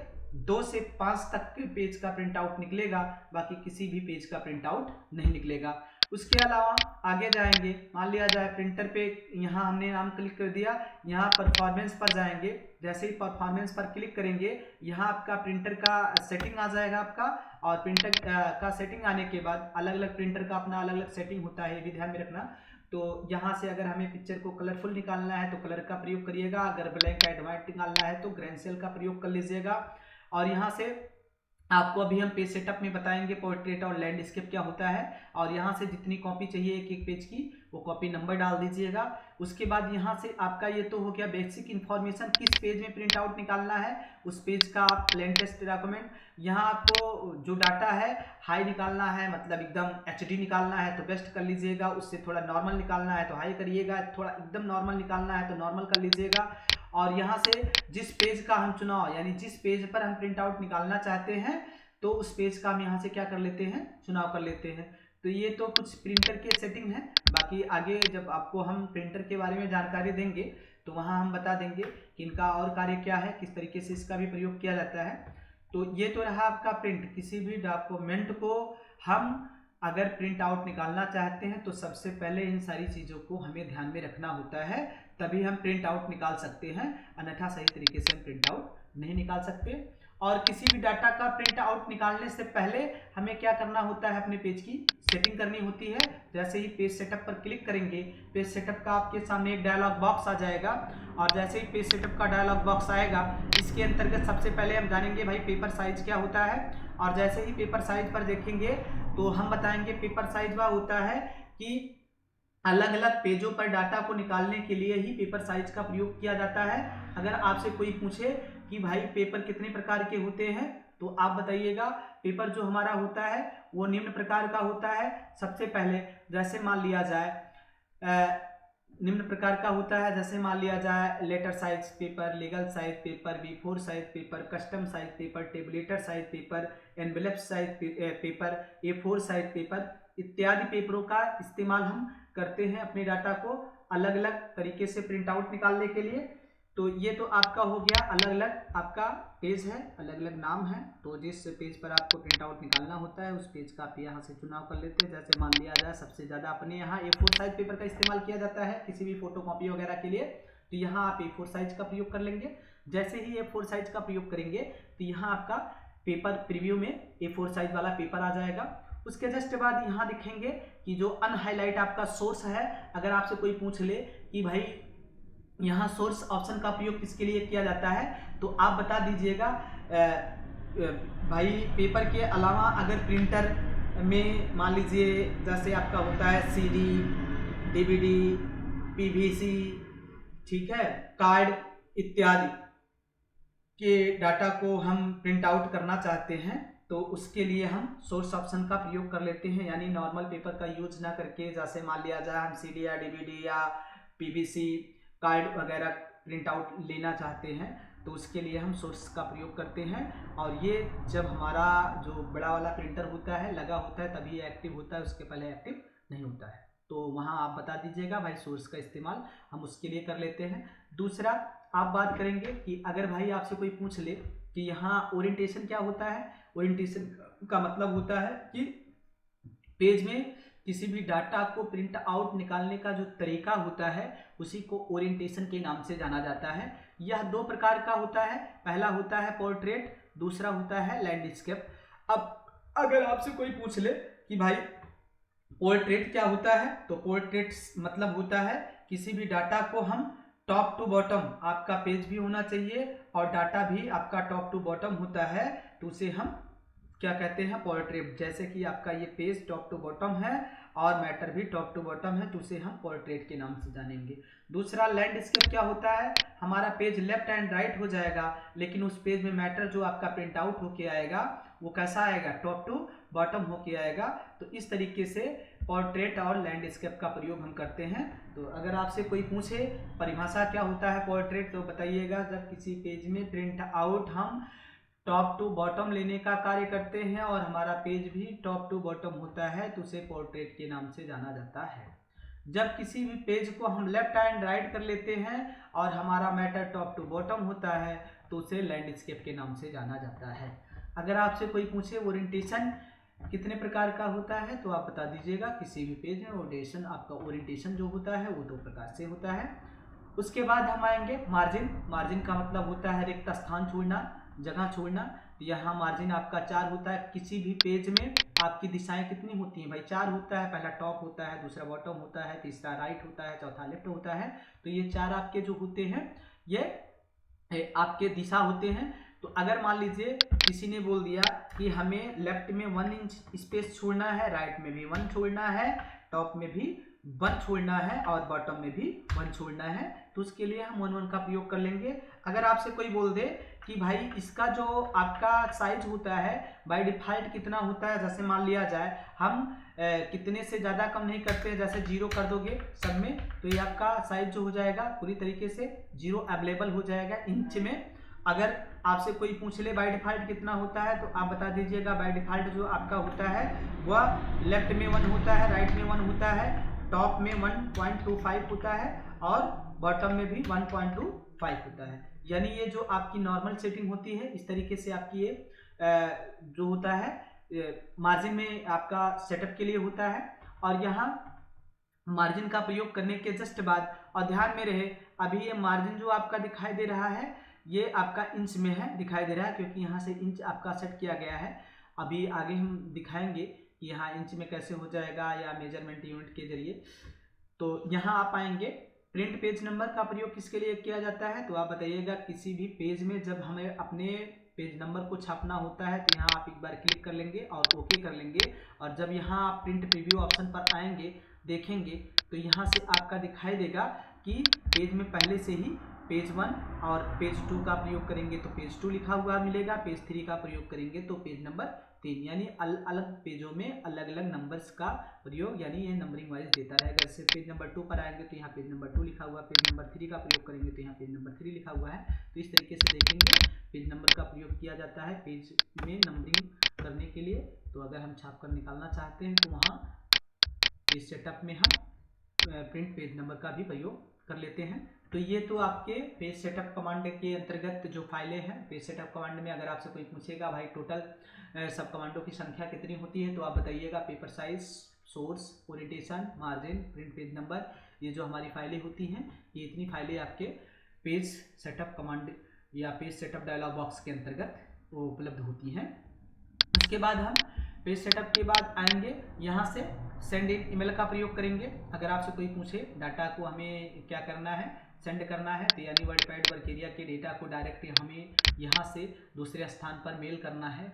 2 से 5 तक के पेज का प्रिंट आउट निकलेगा, बाकी किसी भी पेज का प्रिंट आउट नहीं निकलेगा। उसके अलावा आगे जाएंगे, मान लिया जाए प्रिंटर पे यहाँ हमने नाम क्लिक कर दिया, यहाँ परफॉर्मेंस पर जाएंगे। जैसे ही परफॉर्मेंस पर क्लिक करेंगे यहाँ आपका प्रिंटर का सेटिंग आ जाएगा आपका, और प्रिंटर का सेटिंग आने के बाद अलग अलग प्रिंटर का अपना अलग अलग सेटिंग होता है, ये भी ध्यान में रखना। तो यहाँ से अगर हमें पिक्चर को कलरफुल निकालना है तो कलर का प्रयोग करिएगा, अगर ब्लैक एंड व्हाइट निकालना है तो ग्रेनसेल का प्रयोग कर लीजिएगा। और यहाँ से आपको अभी हम पेज सेटअप में बताएंगे पोर्ट्रेट और लैंडस्केप क्या होता है, और यहाँ से जितनी कॉपी चाहिए एक एक पेज की वो कॉपी नंबर डाल दीजिएगा। उसके बाद यहाँ से आपका ये तो हो गया बेसिक इन्फॉर्मेशन, किस पेज में प्रिंट आउट निकालना है उस पेज का आप प्लेन टेक्स्ट डॉक्यूमेंट। यहाँ आपको जो डाटा है हाई निकालना है, मतलब एकदम HD निकालना है तो बेस्ट कर लीजिएगा, उससे थोड़ा नॉर्मल निकालना है तो हाई करिएगा, थोड़ा एकदम नॉर्मल निकालना है तो नॉर्मल कर लीजिएगा। और यहाँ से जिस पेज का हम चुनाव यानी जिस पेज पर हम प्रिंट आउट निकालना चाहते हैं तो उस पेज का हम यहाँ से क्या कर लेते हैं, चुनाव कर लेते हैं। तो ये तो कुछ प्रिंटर के सेटिंग है, बाकी आगे जब आपको हम प्रिंटर के बारे में जानकारी देंगे तो वहाँ हम बता देंगे कि इनका और कार्य क्या है, किस तरीके से इसका भी प्रयोग किया जाता है। तो ये तो रहा आपका प्रिंट। किसी भी डॉक्यूमेंट को हम अगर प्रिंट आउट निकालना चाहते हैं तो सबसे पहले इन सारी चीज़ों को हमें ध्यान में रखना होता है, तभी हम प्रिंट आउट निकाल सकते हैं, अन्यथा सही तरीके से हम प्रिंट आउट नहीं निकाल सकते। और किसी भी डाटा का प्रिंट आउट निकालने से पहले हमें क्या करना होता है, अपने पेज की सेटिंग करनी होती है। जैसे ही पेज सेटअप पर क्लिक करेंगे, पेज सेटअप का आपके सामने एक डायलॉग बॉक्स आ जाएगा, और जैसे ही पेज सेटअप का डायलॉग बॉक्स आएगा इसके अंतर्गत सबसे पहले हम जानेंगे भाई पेपर साइज क्या होता है। और जैसे ही पेपर साइज पर देखेंगे तो हम बताएंगे पेपर साइज वह होता है कि अलग अलग पेजों पर डाटा को निकालने के लिए ही पेपर साइज का प्रयोग किया जाता है। अगर आपसे कोई पूछे कि भाई पेपर कितने प्रकार के होते हैं तो आप बताइएगा पेपर जो हमारा होता है वो निम्न प्रकार का होता है। सबसे पहले जैसे मान लिया जाए निम्न प्रकार का होता है, जैसे मान लिया जाए letter size paper, legal size paper, B4 size paper, custom size paper, tabulator size paper, envelope size paper, A4 size paper इत्यादि पेपरों का इस्तेमाल हम करते हैं अपने डाटा को अलग अलग तरीके से प्रिंट आउट निकालने के लिए। तो ये तो आपका हो गया, अलग अलग आपका पेज है, अलग अलग नाम है। तो जिस पेज पर आपको प्रिंट आउट निकालना होता है उस पेज का आप यहाँ से चुनाव कर लेते हैं। जैसे मान लिया जाए सबसे ज़्यादा अपने यहाँ A4 साइज पेपर का इस्तेमाल किया जाता है किसी भी फोटो कॉपी वगैरह के लिए, तो यहाँ आप A4 साइज का प्रयोग कर लेंगे। जैसे ही A4 साइज का प्रयोग करेंगे तो यहाँ आपका पेपर प्रीव्यू में A4 साइज वाला पेपर आ जाएगा। उसके जस्ट बाद यहाँ दिखेंगे कि जो अनहाईलाइट आपका सोर्स है, अगर आपसे कोई पूछ ले कि भाई यहाँ सोर्स ऑप्शन का प्रयोग किसके लिए किया जाता है तो आप बता दीजिएगा भाई पेपर के अलावा अगर प्रिंटर में मान लीजिए जैसे आपका होता है CD, DVD, PVC, ठीक है, कार्ड इत्यादि के डाटा को हम प्रिंट आउट करना चाहते हैं तो उसके लिए हम सोर्स ऑप्शन का प्रयोग कर लेते हैं, यानी नॉर्मल पेपर का यूज ना करके। जैसे मान लिया जाए हम CD या DVD या PVC कार्ड वगैरह प्रिंट आउट लेना चाहते हैं तो उसके लिए हम सोर्स का प्रयोग करते हैं। और ये जब हमारा जो बड़ा वाला प्रिंटर होता है लगा होता है तभी एक्टिव होता है, उसके पहले एक्टिव नहीं होता है। तो वहाँ आप बता दीजिएगा भाई सोर्स का इस्तेमाल हम उसके लिए कर लेते हैं। दूसरा आप बात करेंगे कि अगर भाई आपसे कोई पूछ ले कि यहाँ ओरिएंटेशन क्या होता है। ओरिएंटेशन का मतलब होता है कि पेज में किसी भी डाटा को प्रिंट आउट निकालने का जो तरीका होता है उसी को ओरिएंटेशन के नाम से जाना जाता है। यह दो प्रकार का होता है, पहला होता है पोर्ट्रेट, दूसरा होता है लैंडस्केप। अब अगर आपसे कोई पूछ ले कि भाई पोर्ट्रेट क्या होता है तो पोर्ट्रेट मतलब होता है किसी भी डाटा को हम टॉप टू बॉटम, आपका पेज भी होना चाहिए और डाटा भी आपका टॉप टू बॉटम होता है तो उसे हम क्या कहते हैं, पोर्ट्रेट। जैसे कि आपका ये पेज टॉप टू बॉटम है और मैटर भी टॉप टू बॉटम है तो उसे हम पोर्ट्रेट के नाम से जानेंगे। दूसरा लैंडस्केप क्या होता है, हमारा पेज लेफ्ट एंड राइट हो जाएगा लेकिन उस पेज में मैटर जो आपका प्रिंट आउट होके आएगा वो कैसा आएगा, टॉप टू बॉटम होके आएगा। तो इस तरीके से पोर्ट्रेट और लैंडस्केप का प्रयोग हम करते हैं। तो अगर आपसे कोई पूछे परिभाषा क्या होता है पोर्ट्रेट तो बताइएगा जब किसी पेज में प्रिंट आउट हम टॉप टू बॉटम लेने का कार्य करते हैं और हमारा पेज भी टॉप टू बॉटम होता है तो उसे पोर्ट्रेट के नाम से जाना जाता है। जब किसी भी पेज को हम लेफ्ट एंड राइट कर लेते हैं और हमारा मैटर टॉप टू बॉटम होता है तो उसे लैंडस्केप के नाम से जाना जाता है। अगर आपसे कोई पूछे ओरिएंटेशन कितने प्रकार का होता है तो आप बता दीजिएगा किसी भी पेज में ओरिएंटेशन, आपका ओरिएंटेशन जो होता है वो दो प्रकार से होता है। उसके बाद हम आएंगे मार्जिन। मार्जिन का मतलब होता है रिक्त स्थान छोड़ना, जगह छोड़ना। तो यहाँ मार्जिन आपका 4 होता है। किसी भी पेज में आपकी दिशाएं कितनी होती हैं भाई, 4 होता है। पहला टॉप होता है, दूसरा बॉटम होता है, तीसरा राइट होता है, चौथा लेफ्ट होता है। तो ये 4 आपके जो होते हैं ये आपके दिशा होते हैं। तो अगर मान लीजिए किसी ने बोल दिया कि हमें लेफ्ट में 1 इंच स्पेस छोड़ना है, राइट में भी 1 छोड़ना है, टॉप में भी 1 छोड़ना है और बॉटम में भी 1 छोड़ना है तो उसके लिए हम 1 1 का प्रयोग कर लेंगे। अगर आपसे कोई बोल दे कि भाई इसका जो आपका साइज होता है बाय डिफॉल्ट कितना होता है, जैसे मान लिया जाए हम कितने से ज़्यादा कम नहीं करते हैं, जैसे 0 कर दोगे सब में तो ये आपका साइज जो हो जाएगा पूरी तरीके से 0 अवेलेबल हो जाएगा इंच में। अगर आपसे कोई पूछ ले बाय डिफॉल्ट कितना होता है तो आप बता दीजिएगा बाय डिफॉल्ट जो आपका होता है वह लेफ्ट में 1 होता है, राइट में 1 होता है, टॉप में 1.25 होता है और बॉटम में भी 1.25 होता है। यानी ये जो आपकी नॉर्मल सेटिंग होती है इस तरीके से आपकी ये जो होता है मार्जिन में आपका सेटअप के लिए होता है। और यहाँ मार्जिन का प्रयोग करने के जस्ट बाद, और ध्यान में रहे अभी ये मार्जिन जो आपका दिखाई दे रहा है ये आपका इंच में है दिखाई दे रहा है, क्योंकि यहाँ से इंच आपका सेट किया गया है। अभी आगे हम दिखाएंगे कि यहाँ इंच में कैसे हो जाएगा या मेजरमेंट यूनिट के जरिए। तो यहाँ आप आएंगे प्रिंट पेज नंबर का प्रयोग किसके लिए किया जाता है, तो आप बताइएगा किसी भी पेज में जब हमें अपने पेज नंबर को छापना होता है तो यहाँ आप एक बार क्लिक कर लेंगे और ओके कर लेंगे। और जब यहाँ आप प्रिंट प्रीव्यू ऑप्शन पर आएंगे देखेंगे तो यहाँ से आपका दिखाई देगा कि पेज में पहले से ही पेज 1 और पेज 2 का प्रयोग करेंगे तो पेज 2 लिखा हुआ मिलेगा, पेज 3 का प्रयोग करेंगे तो पेज नंबर 3, यानी अलग अलग पेजों में अलग अलग नंबर्स का प्रयोग, यानी ये नंबरिंग वाइज देता रहेगा। जैसे पेज नंबर 2 पर आएंगे तो यहाँ पेज नंबर 2 लिखा हुआ, पेज नंबर 3 का प्रयोग करेंगे तो यहाँ पेज नंबर 3 लिखा हुआ है। तो इस तरीके से देखेंगे पेज नंबर का प्रयोग किया जाता है पेज में नंबरिंग करने के लिए। तो अगर हम छाप कर निकालना चाहते हैं तो वहाँ पेज सेटअप में हम प्रिंट पेज नंबर का भी प्रयोग कर लेते हैं। तो ये तो आपके पेज सेटअप कमांड के अंतर्गत जो फाइलें हैं, पेज सेटअप कमांड में अगर आपसे कोई पूछेगा भाई टोटल सब कमांडों की संख्या कितनी होती है तो आप बताइएगा paper size, source, orientation, margin, print page number, ये जो हमारी फाइलें होती हैं ये इतनी फाइलें आपके पेज सेटअप कमांड या पेज सेटअप डायलॉग बॉक्स के अंतर्गत उपलब्ध होती हैं। उसके बाद हम पेज सेटअप के बाद आएंगे यहाँ से सेंड इन ईमेल का प्रयोग करेंगे। अगर आपसे कोई पूछे डाटा को हमें क्या करना है, सेंड करना है, तो यानी वर्डपैड वर्क एरिया के डेटा को डायरेक्ट हमें यहाँ से दूसरे स्थान पर मेल करना है,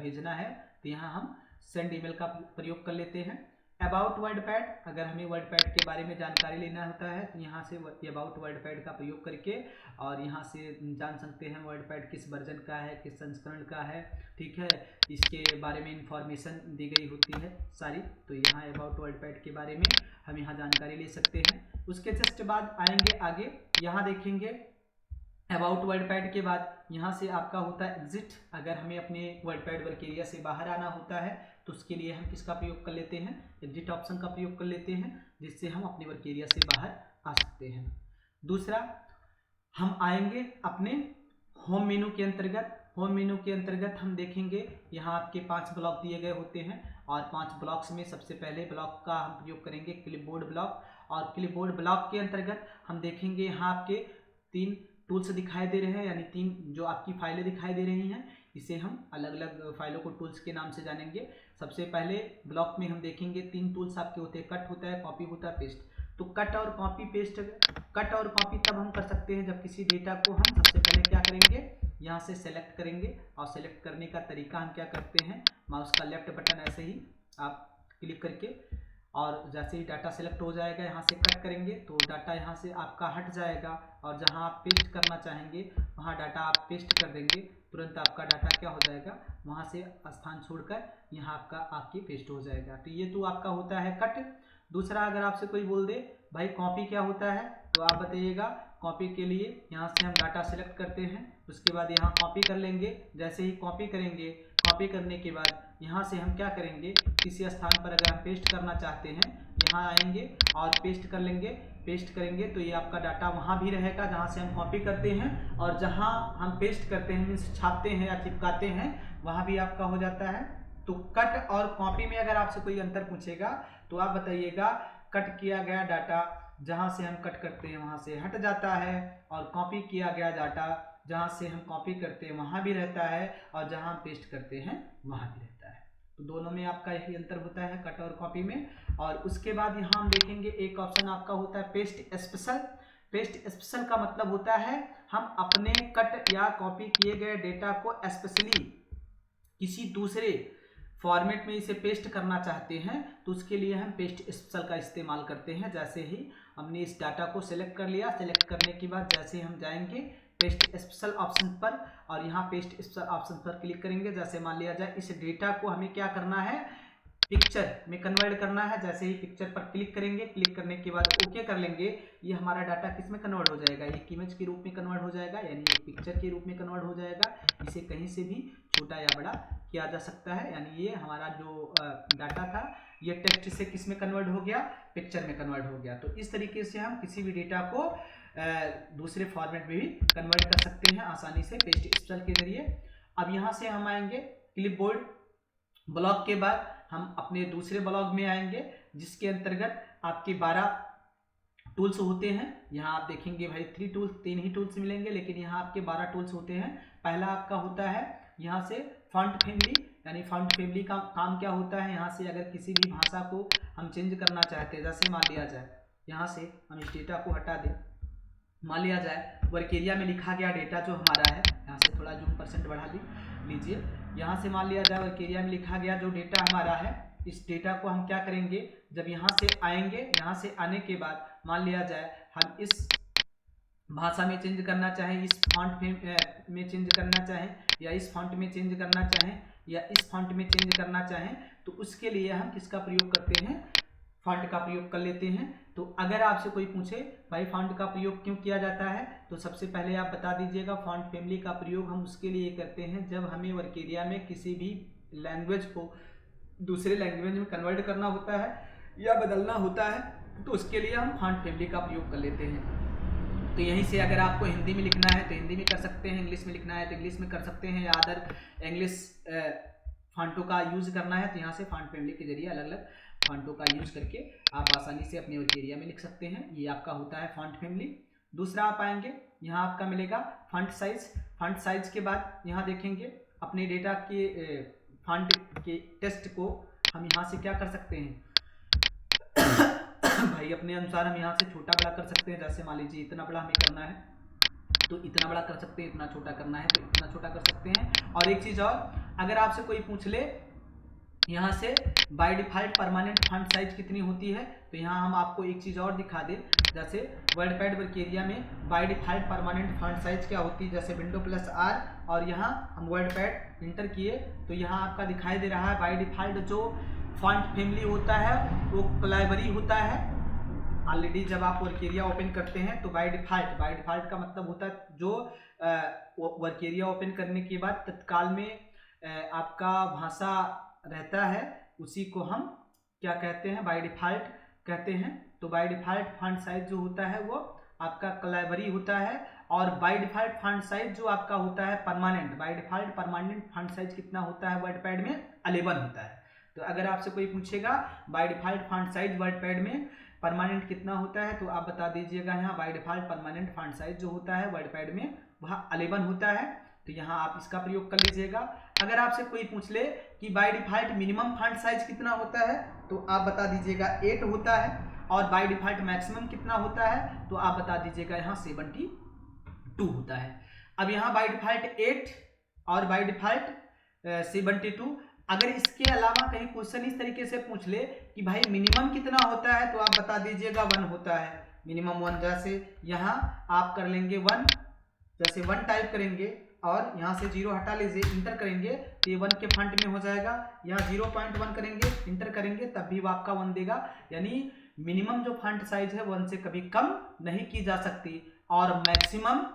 भेजना है, तो यहाँ हम सेंड ईमेल का प्रयोग कर लेते हैं। अबाउट वर्डपैड, अगर हमें वर्डपैड के बारे में जानकारी लेना होता है तो यहाँ से अबाउट वर्डपैड का प्रयोग करके और यहाँ से जान सकते हैं वर्डपैड किस वर्जन का है, किस संस्करण का है, ठीक है, इसके बारे में इंफॉर्मेशन दी गई होती है सारी। तो यहाँ अबाउट वर्डपैड के बारे में हम यहाँ जानकारी ले सकते हैं। उसके जस्ट बाद आएंगे आगे, यहाँ देखेंगे अबाउट वर्डपैड के बाद यहाँ से आपका होता है एग्जिट। अगर हमें अपने वर्डपैड वर्क एरिया से बाहर आना होता है तो उसके लिए हम किसका प्रयोग कर लेते हैं, एग्जिट ऑप्शन का प्रयोग कर लेते हैं, जिससे हम अपने वर्क एरिया से बाहर आ सकते हैं। दूसरा हम आएंगे अपने होम मेनू के अंतर्गत। होम मेनू के अंतर्गत हम देखेंगे यहाँ आपके 5 ब्लॉक दिए गए होते हैं और 5 ब्लॉक्स में सबसे पहले ब्लॉक का हम प्रयोग करेंगे क्लिपबोर्ड ब्लॉक। और क्लिपबोर्ड ब्लॉक के अंतर्गत हम देखेंगे यहाँ आपके 3 टूल्स दिखाई दे रहे हैं, यानी 3 जो आपकी फाइलें दिखाई दे रही हैं, इसे हम अलग अलग फाइलों को टूल्स के नाम से जानेंगे। सबसे पहले ब्लॉक में हम देखेंगे 3 टूल्स आपके होते हैं, कट होता है, कॉपी होता है, पेस्ट। तो कट और कॉपी पेस्ट, कट और कॉपी तब हम कर सकते हैं जब किसी डेटा को हम सबसे पहले क्या करेंगे, यहाँ से सेलेक्ट करेंगे और सेलेक्ट करने का तरीका हम क्या करते हैं, माउस का लेफ्ट बटन ऐसे ही आप क्लिक करके और जैसे ही डाटा सेलेक्ट हो जाएगा यहाँ से कट करेंगे तो डाटा यहाँ से आपका हट जाएगा और जहाँ आप पेस्ट करना चाहेंगे वहाँ डाटा आप पेस्ट कर देंगे, तुरंत आपका डाटा क्या हो जाएगा, वहाँ से स्थान छोड़कर यहाँ आपका आपकी पेस्ट हो जाएगा। तो ये तो आपका होता है कट। दूसरा अगर आपसे कोई बोल दे भाई कॉपी क्या होता है तो आप बताइएगा, कॉपी के लिए यहाँ से हम डाटा सेलेक्ट करते हैं, उसके बाद यहाँ कॉपी कर लेंगे। जैसे ही कॉपी करेंगे, कॉपी करने के बाद यहाँ से हम क्या करेंगे, किसी स्थान पर अगर हम पेस्ट करना चाहते हैं यहाँ आएंगे और पेस्ट कर लेंगे। पेस्ट करेंगे तो ये आपका डाटा वहाँ भी रहेगा जहाँ से हम कॉपी करते हैं, और जहाँ हम पेस्ट करते हैं मीन्स छापते हैं या चिपकाते हैं वहाँ भी आपका हो जाता है। तो कट और कॉपी में अगर आपसे कोई अंतर पूछेगा तो आप बताइएगा, कट किया गया डाटा जहाँ से हम कट करते हैं वहाँ से हट जाता है, और कॉपी किया गया डाटा जहाँ से हम कॉपी करते हैं वहाँ भी रहता है, और जहाँ हम पेस्ट करते हैं वहाँ भी रहता है। तो दोनों में आपका यही अंतर होता है कट और कॉपी में। और उसके बाद यहाँ हम देखेंगे एक ऑप्शन आपका होता है पेस्ट स्पेशल। पेस्ट स्पेशल का मतलब होता है हम अपने कट या कॉपी किए गए डेटा को स्पेशली किसी दूसरे फॉर्मेट में इसे पेस्ट करना चाहते हैं तो उसके लिए हम पेस्ट स्पेशल का इस्तेमाल करते हैं। जैसे ही हमने इस डाटा को सेलेक्ट कर लिया, सेलेक्ट करने के बाद जैसे हम जाएंगे पेस्ट स्पेशल ऑप्शन पर और यहाँ पेस्ट स्पेशल ऑप्शन पर क्लिक करेंगे। जैसे मान लिया जाए इस डेटा को हमें क्या करना है, पिक्चर में कन्वर्ट करना है। जैसे ही पिक्चर पर क्लिक करेंगे, क्लिक करने के बाद ओके कर लेंगे, ये हमारा डाटा किस में कन्वर्ट हो जाएगा, एक इमेज के रूप में कन्वर्ट हो जाएगा, यानी एक पिक्चर के रूप में कन्वर्ट हो जाएगा। इसे कहीं से भी छोटा या बड़ा किया जा सकता है, यानी ये हमारा जो डाटा था ये टेक्स्ट से किस में कन्वर्ट हो गया, पिक्चर में कन्वर्ट हो गया। तो इस तरीके से हम किसी भी डेटा को दूसरे फॉर्मेट में भी कन्वर्ट कर सकते हैं आसानी से पेस्ट स्पेशल के जरिए। अब यहाँ से हम आएंगे क्लिपबोर्ड ब्लॉक के बाद हम अपने दूसरे ब्लॉक में आएंगे, जिसके अंतर्गत आपके 12 टूल्स होते हैं। यहाँ आप देखेंगे भाई 3 ही टूल्स मिलेंगे, लेकिन यहाँ आपके 12 टूल्स होते हैं। पहला आपका होता है यहाँ से फॉन्ट फैमिली, यानी फॉन्ट फैमिली का काम क्या होता है, यहाँ से अगर किसी भी भाषा को हम चेंज करना चाहते हैं, जैसे मान लिया जाए यहाँ से हम इस डेटा को हटा दें, मान लिया जाए वर्क एरिया में लिखा गया डेटा जो हमारा है, यहाँ से थोड़ा जूम % बढ़ा लीजिए, यहाँ से मान लिया जाए वर्क एरिया में लिखा गया जो डेटा हमारा है, इस डेटा को हम क्या करेंगे, जब यहाँ से आएंगे, यहाँ से आने के बाद मान लिया जाए हम इस भाषा में चेंज करना चाहें, इस फॉन्ट में चेंज करना चाहें, या इस फॉन्ट में चेंज करना चाहें, या इस फॉन्ट में चेंज करना चाहें, तो उसके लिए हम किसका प्रयोग करते हैं, फॉन्ट का प्रयोग कर लेते हैं। तो अगर आपसे कोई पूछे भाई फॉन्ट का प्रयोग क्यों किया जाता है, तो सबसे पहले आप बता दीजिएगा फॉन्ट फैमिली का प्रयोग हम उसके लिए करते हैं जब हमें वर्क एरिया में किसी भी लैंग्वेज को दूसरे लैंग्वेज में कन्वर्ट करना होता है या बदलना होता है, तो उसके लिए हम फॉन्ट फैमिली का प्रयोग कर लेते हैं। तो यहीं से अगर आपको हिंदी में लिखना है तो हिंदी में कर सकते हैं, इंग्लिश में लिखना है तो इंग्लिश में कर सकते हैं, या अदर इंग्लिश फॉन्टों का यूज़ करना है तो यहाँ से फॉन्ट फैमिली के जरिए अलग अलग फॉन्टों का यूज़ करके आप आसानी से अपने वर्क एरिया में लिख सकते हैं। ये आपका होता है फॉन्ट फैमिली। दूसरा आप आएंगे, यहाँ आपका मिलेगा फॉन्ट साइज। फॉन्ट साइज के बाद यहाँ देखेंगे अपने डेटा के फॉन्ट के टेक्स्ट को हम यहाँ से क्या कर सकते हैं भाई अपने अनुसार हम यहाँ से छोटा बड़ा कर सकते हैं। जैसे मान लीजिए इतना बड़ा हमें करना है तो इतना बड़ा कर सकते हैं, इतना छोटा करना है तो इतना छोटा कर सकते हैं। और एक चीज़ और, अगर आपसे कोई पूछ ले यहाँ से by default permanent font size कितनी होती है, तो यहाँ हम आपको एक चीज़ और दिखा दें। जैसे वर्डपैड वर्क एरिया में by default permanent font size क्या होती है, जैसे विंडो +R और यहाँ हम वर्डपैड इंटर किए तो यहाँ आपका दिखाई दे रहा है बाय डिफ़ॉल्ट जो फॉन्ट फैमिली होता है वो क्लाइबरी होता है। ऑलरेडी जब आप वर्क एरिया ओपन करते हैं तो बाय डिफ़ॉल्ट का मतलब होता है जो वर्क एरिया ओपन करने के बाद तत्काल में आपका भाषा रहता है उसी को हम क्या कहते हैं, बाय डिफ़ॉल्ट कहते हैं। तो बाय डिफ़ॉल्ट फॉन्ट साइज जो होता है वो आपका क्लाइबरी होता है, और बाय डिफ़ॉल्ट फॉन्ट साइज जो आपका होता है permanent, by default permanent font size कितना होता है वर्डपैड में, 11 होता है। तो अगर आपसे कोई पूछेगा by default font size WordPad में परमानेंट कितना होता है, तो आप बता दीजिएगा यहाँ by default permanent font size जो होता है वर्डपैड में वह 11 होता है। तो यहाँ आप इसका प्रयोग कर लीजिएगा। अगर आपसे कोई पूछ ले कि by default minimum font size कितना होता है, तो आप बता दीजिएगा 8 होता है, और बाय डिफ़ॉल्ट मैक्सिमम कितना होता है तो आप बता दीजिएगा यहाँ 72 होता है। अब यहाँ बाय डिफ़ॉल्ट 8 और बाय डिफ़ॉल्ट 72, अगर इसके अलावा कहीं क्वेश्चन इस तरीके से पूछ ले कि भाई मिनिमम कितना होता है, तो आप बता दीजिएगा 1 होता है, मिनिमम 1। जैसे यहाँ आप कर लेंगे 1, जैसे 1 टाइप करेंगे और यहाँ से 0 हटा लीजिए, इंटर करेंगे तो ये 1 के फ्रंट में हो जाएगा। यहाँ 0.1 करेंगे, इंटर करेंगे तब भी वो आपका 1 देगा। यानी मिनिमम जो फॉन्ट साइज है 1 से कभी कम नहीं की जा सकती, और मैक्सिमम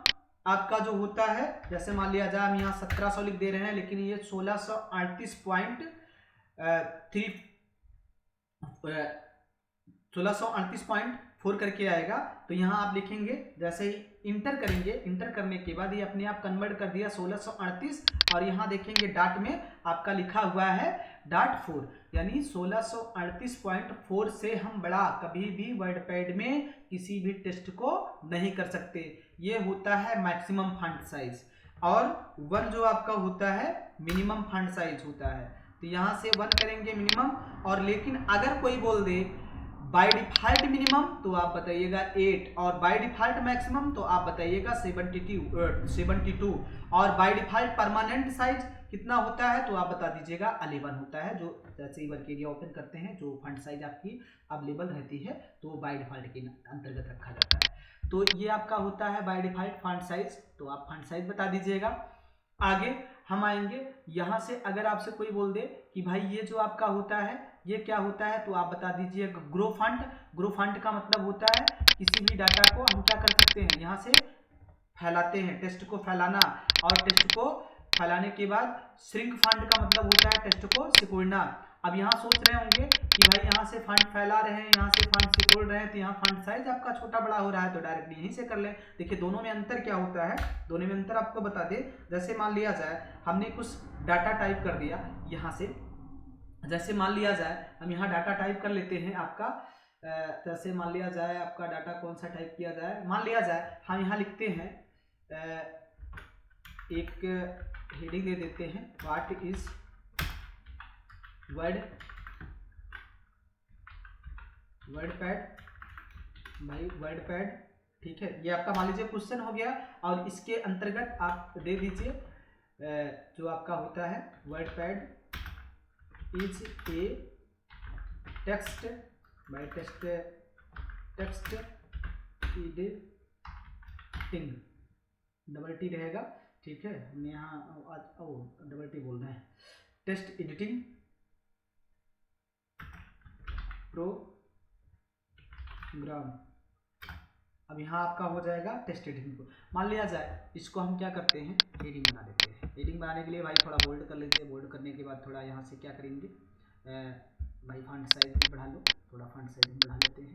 आपका जो होता है, जैसे मान लिया जाए हम यहाँ 1700 लिख दे रहे हैं, लेकिन ये 1638.4 करके आएगा। तो यहाँ आप लिखेंगे, जैसे ही इंटर करेंगे, इंटर करने के बाद ये अपने आप कन्वर्ट कर दिया 1638, और यहाँ देखेंगे डाट में आपका लिखा हुआ है .4, यानी 1638.4 से हम बड़ा कभी भी वर्डपैड में किसी भी टेक्स्ट को नहीं कर सकते। ये होता है मैक्सिमम फॉन्ट साइज, और 1 जो आपका होता है मिनिमम फॉन्ट साइज होता है। तो यहाँ से 1 करेंगे मिनिमम, और लेकिन अगर कोई बोल दे बाय डिफ़ॉल्ट मिनिमम तो आप बताइएगा 8, और बाय डिफ़ॉल्ट मैक्सिमम तो आप बताइएगा 72, और बाय डिफ़ॉल्ट परमानेंट साइज कितना होता है तो आप बता दीजिएगा 11 होता है। जो जैसे ही वर्क एरिया ओपन करते हैं जो फॉन्ट साइज आपकी अवेलेबल रहती है तो वो बाय डिफ़ॉल्ट के अंतर्गत रखा जाता है। तो ये आपका होता है बाय डिफ़ॉल्ट फॉन्ट साइज, तो आप फॉन्ट साइज बता दीजिएगा। आगे हम आएंगे, यहाँ से अगर आपसे कोई बोल दे कि भाई ये जो आपका होता है ये क्या होता है तो आप बता दीजिए। ग्रो फॉन्ट, ग्रो फॉन्ट का मतलब होता है किसी भी डाटा को हम क्या कर सकते हैं, यहाँ से फैलाते हैं, टेक्स्ट को फैलाना। और टेक्स्ट को फैलाने के बाद श्रिंक फॉन्ट का मतलब होता है टेक्स्ट को सिकुड़ना। अब यहाँ सोच रहे होंगे कि भाई यहाँ से फॉन्ट फैला रहे हैं, यहाँ से फॉन्ट सिकुड़ रहे हैं, तो यहाँ फॉन्ट साइज आपका छोटा बड़ा हो रहा है, तो डायरेक्टली यहीं से कर लें। देखिए दोनों में अंतर क्या होता है, दोनों में अंतर आपको बता दें। जैसे मान लिया जाए हमने कुछ डाटा टाइप कर दिया यहाँ से, जैसे मान लिया जाए हम यहाँ डाटा टाइप कर लेते हैं आपका, जैसे मान लिया जाए आपका डाटा कौन सा टाइप किया जाए, मान लिया जाए हम यहाँ लिखते हैं एक हेडिंग दे देते हैं, व्हाट इज वर्डपैड भाई, वर्डपैड, ठीक है। ये आपका मान लीजिए क्वेश्चन हो गया, और इसके अंतर्गत आप दे दीजिए जो आपका होता है WordPad is a text bye text editing, double T रहेगा, ठीक है। हमने यहाँ डबल टी बोल रहे हैं, टेक्स्ट एडिटिंग प्रोग्राम। अब यहाँ आपका हो जाएगा टेक्स्ट एडिटिंग को। मान लिया जाए इसको हम क्या करते हैं, हेडिंग बना देते हैं। हेडिंग बनाने के लिए भाई थोड़ा बोल्ड कर लीजिए, बोल्ड करने के बाद थोड़ा यहाँ से क्या करेंगे भाई फॉन्ट साइज भी बढ़ा लो, थोड़ा फॉन्ट साइज भी बढ़ा लेते हैं।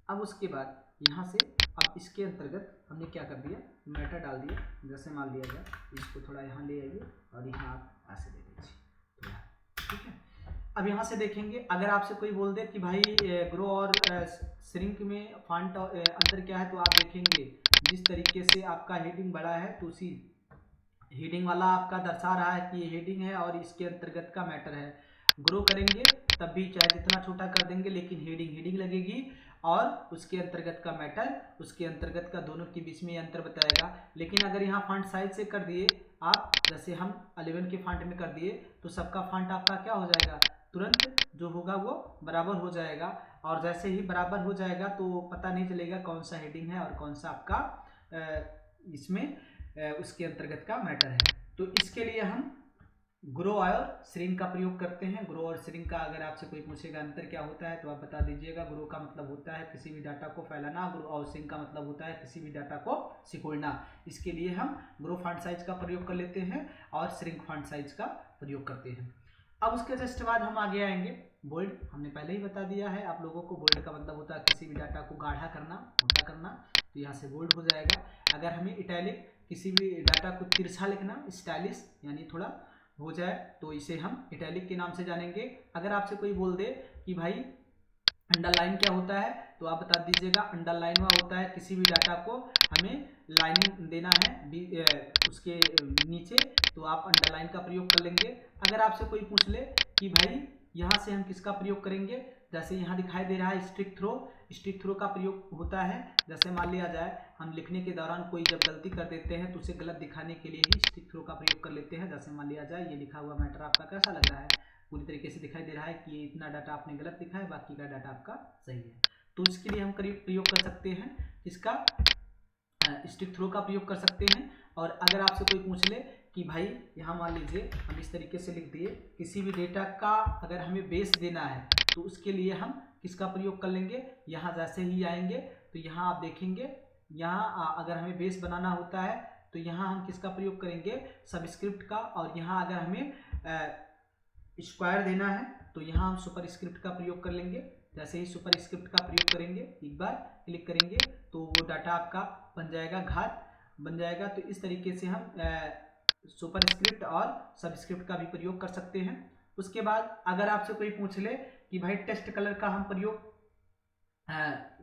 अब उसके बाद यहाँ से अब इसके अंतर्गत हमने क्या कर दिया, मैटर डाल दिया। जैसे मान लिया जाए इसको थोड़ा यहाँ ले आइए और यहाँ आप ऐसे दे दीजिए थोड़ा, ठीक है। अब यहाँ से देखेंगे, अगर आपसे कोई बोल दे कि भाई ग्रो और श्रिंक में फॉन्ट अंतर क्या है, तो आप देखेंगे जिस तरीके से आपका हेडिंग बड़ा है तो उसी हेडिंग वाला आपका दर्शा रहा है कि ये हेडिंग है और इसके अंतर्गत का मैटर है। ग्रो करेंगे तब भी चाहे जितना छोटा कर देंगे, लेकिन हेडिंग लगेगी और उसके अंतर्गत का मैटर उसके अंतर्गत का, दोनों के बीच में ये अंतर बताएगा। लेकिन अगर यहाँ फॉन्ट साइज से कर दिए आप, जैसे हम 11 के फॉन्ट में कर दिए, तो सबका फॉन्ट आपका क्या हो जाएगा, तुरंत जो होगा वो बराबर हो जाएगा। और जैसे ही बराबर हो जाएगा तो पता नहीं चलेगा कौन सा हेडिंग है और कौन सा आपका इसमें उसके अंतर्गत का मैटर है। तो इसके लिए हम ग्रो और श्रिंक का प्रयोग करते हैं। ग्रो और श्रिंक का अगर आपसे कोई पूछेगा अंतर क्या होता है तो आप बता दीजिएगा। ग्रो का मतलब होता है किसी भी डाटा को फैलाना, और श्रिंक का मतलब होता है किसी भी डाटा को सिकुड़ना। इसके लिए हम ग्रो फॉन्ट साइज का प्रयोग कर लेते हैं और श्रिंक फॉन्ट साइज का प्रयोग करते हैं। अब उसके जस्ट बाद हम आगे आएंगे बोल्ड। हमने पहले ही बता दिया है आप लोगों को, बोल्ड का मतलब होता है किसी भी डाटा को गाढ़ा करना, मोटा करना, तो यहाँ से बोल्ड हो जाएगा। अगर हमें इटैलिक किसी भी डाटा को तिरछा लिखना, स्टाइलिश यानी थोड़ा हो जाए, तो इसे हम इटैलिक के नाम से जानेंगे। अगर आपसे कोई बोल दे कि भाई अंडरलाइन क्या होता है, तो आप बता दीजिएगा अंडरलाइन हुआ होता है किसी भी डाटा को हमें लाइनिंग देना है उसके नीचे, तो आप अंडरलाइन का प्रयोग कर लेंगे। अगर आपसे कोई पूछ ले कि भाई यहाँ से हम किसका प्रयोग करेंगे, जैसे यहाँ दिखाई दे रहा है स्टिक थ्रो का प्रयोग होता है। जैसे मान लिया जाए हम लिखने के दौरान कोई जब गलती कर देते हैं तो उसे गलत दिखाने के लिए ही स्टिक थ्रो का प्रयोग कर लेते हैं। जैसे मान लिया जाए ये लिखा हुआ मैटर आपका कैसा लग रहा है, पूरी तरीके से दिखाई दे रहा है कि ये इतना डाटा आपने गलत लिखा है, बाकी का डाटा आपका सही है। तो इसके लिए हम प्रयोग कर सकते हैं इसका स्टिक थ्रो का प्रयोग कर सकते हैं। और अगर आपसे कोई पूछ ले कि भाई यहाँ मान लीजिए हम इस तरीके से लिख दिए, किसी भी डेटा का अगर हमें बेस देना है तो उसके लिए हम किसका प्रयोग कर लेंगे, यहाँ जैसे ही आएंगे तो यहाँ आप देखेंगे, यहाँ अगर हमें बेस बनाना होता है तो यहाँ हम किसका प्रयोग करेंगे, सबस्क्रिप्ट का। और यहाँ अगर हमें स्क्वायर देना है तो यहाँ हम सुपरस्क्रिप्ट का प्रयोग कर लेंगे। जैसे ही सुपरस्क्रिप्ट का प्रयोग करेंगे, एक बार क्लिक करेंगे तो वो डाटा आपका बन जाएगा, घात बन जाएगा। तो इस तरीके से हम सुपरस्क्रिप्ट और सबस्क्रिप्ट का भी प्रयोग कर सकते हैं। उसके बाद अगर आपसे कोई पूछ ले कि भाई टेक्स्ट कलर का हम प्रयोग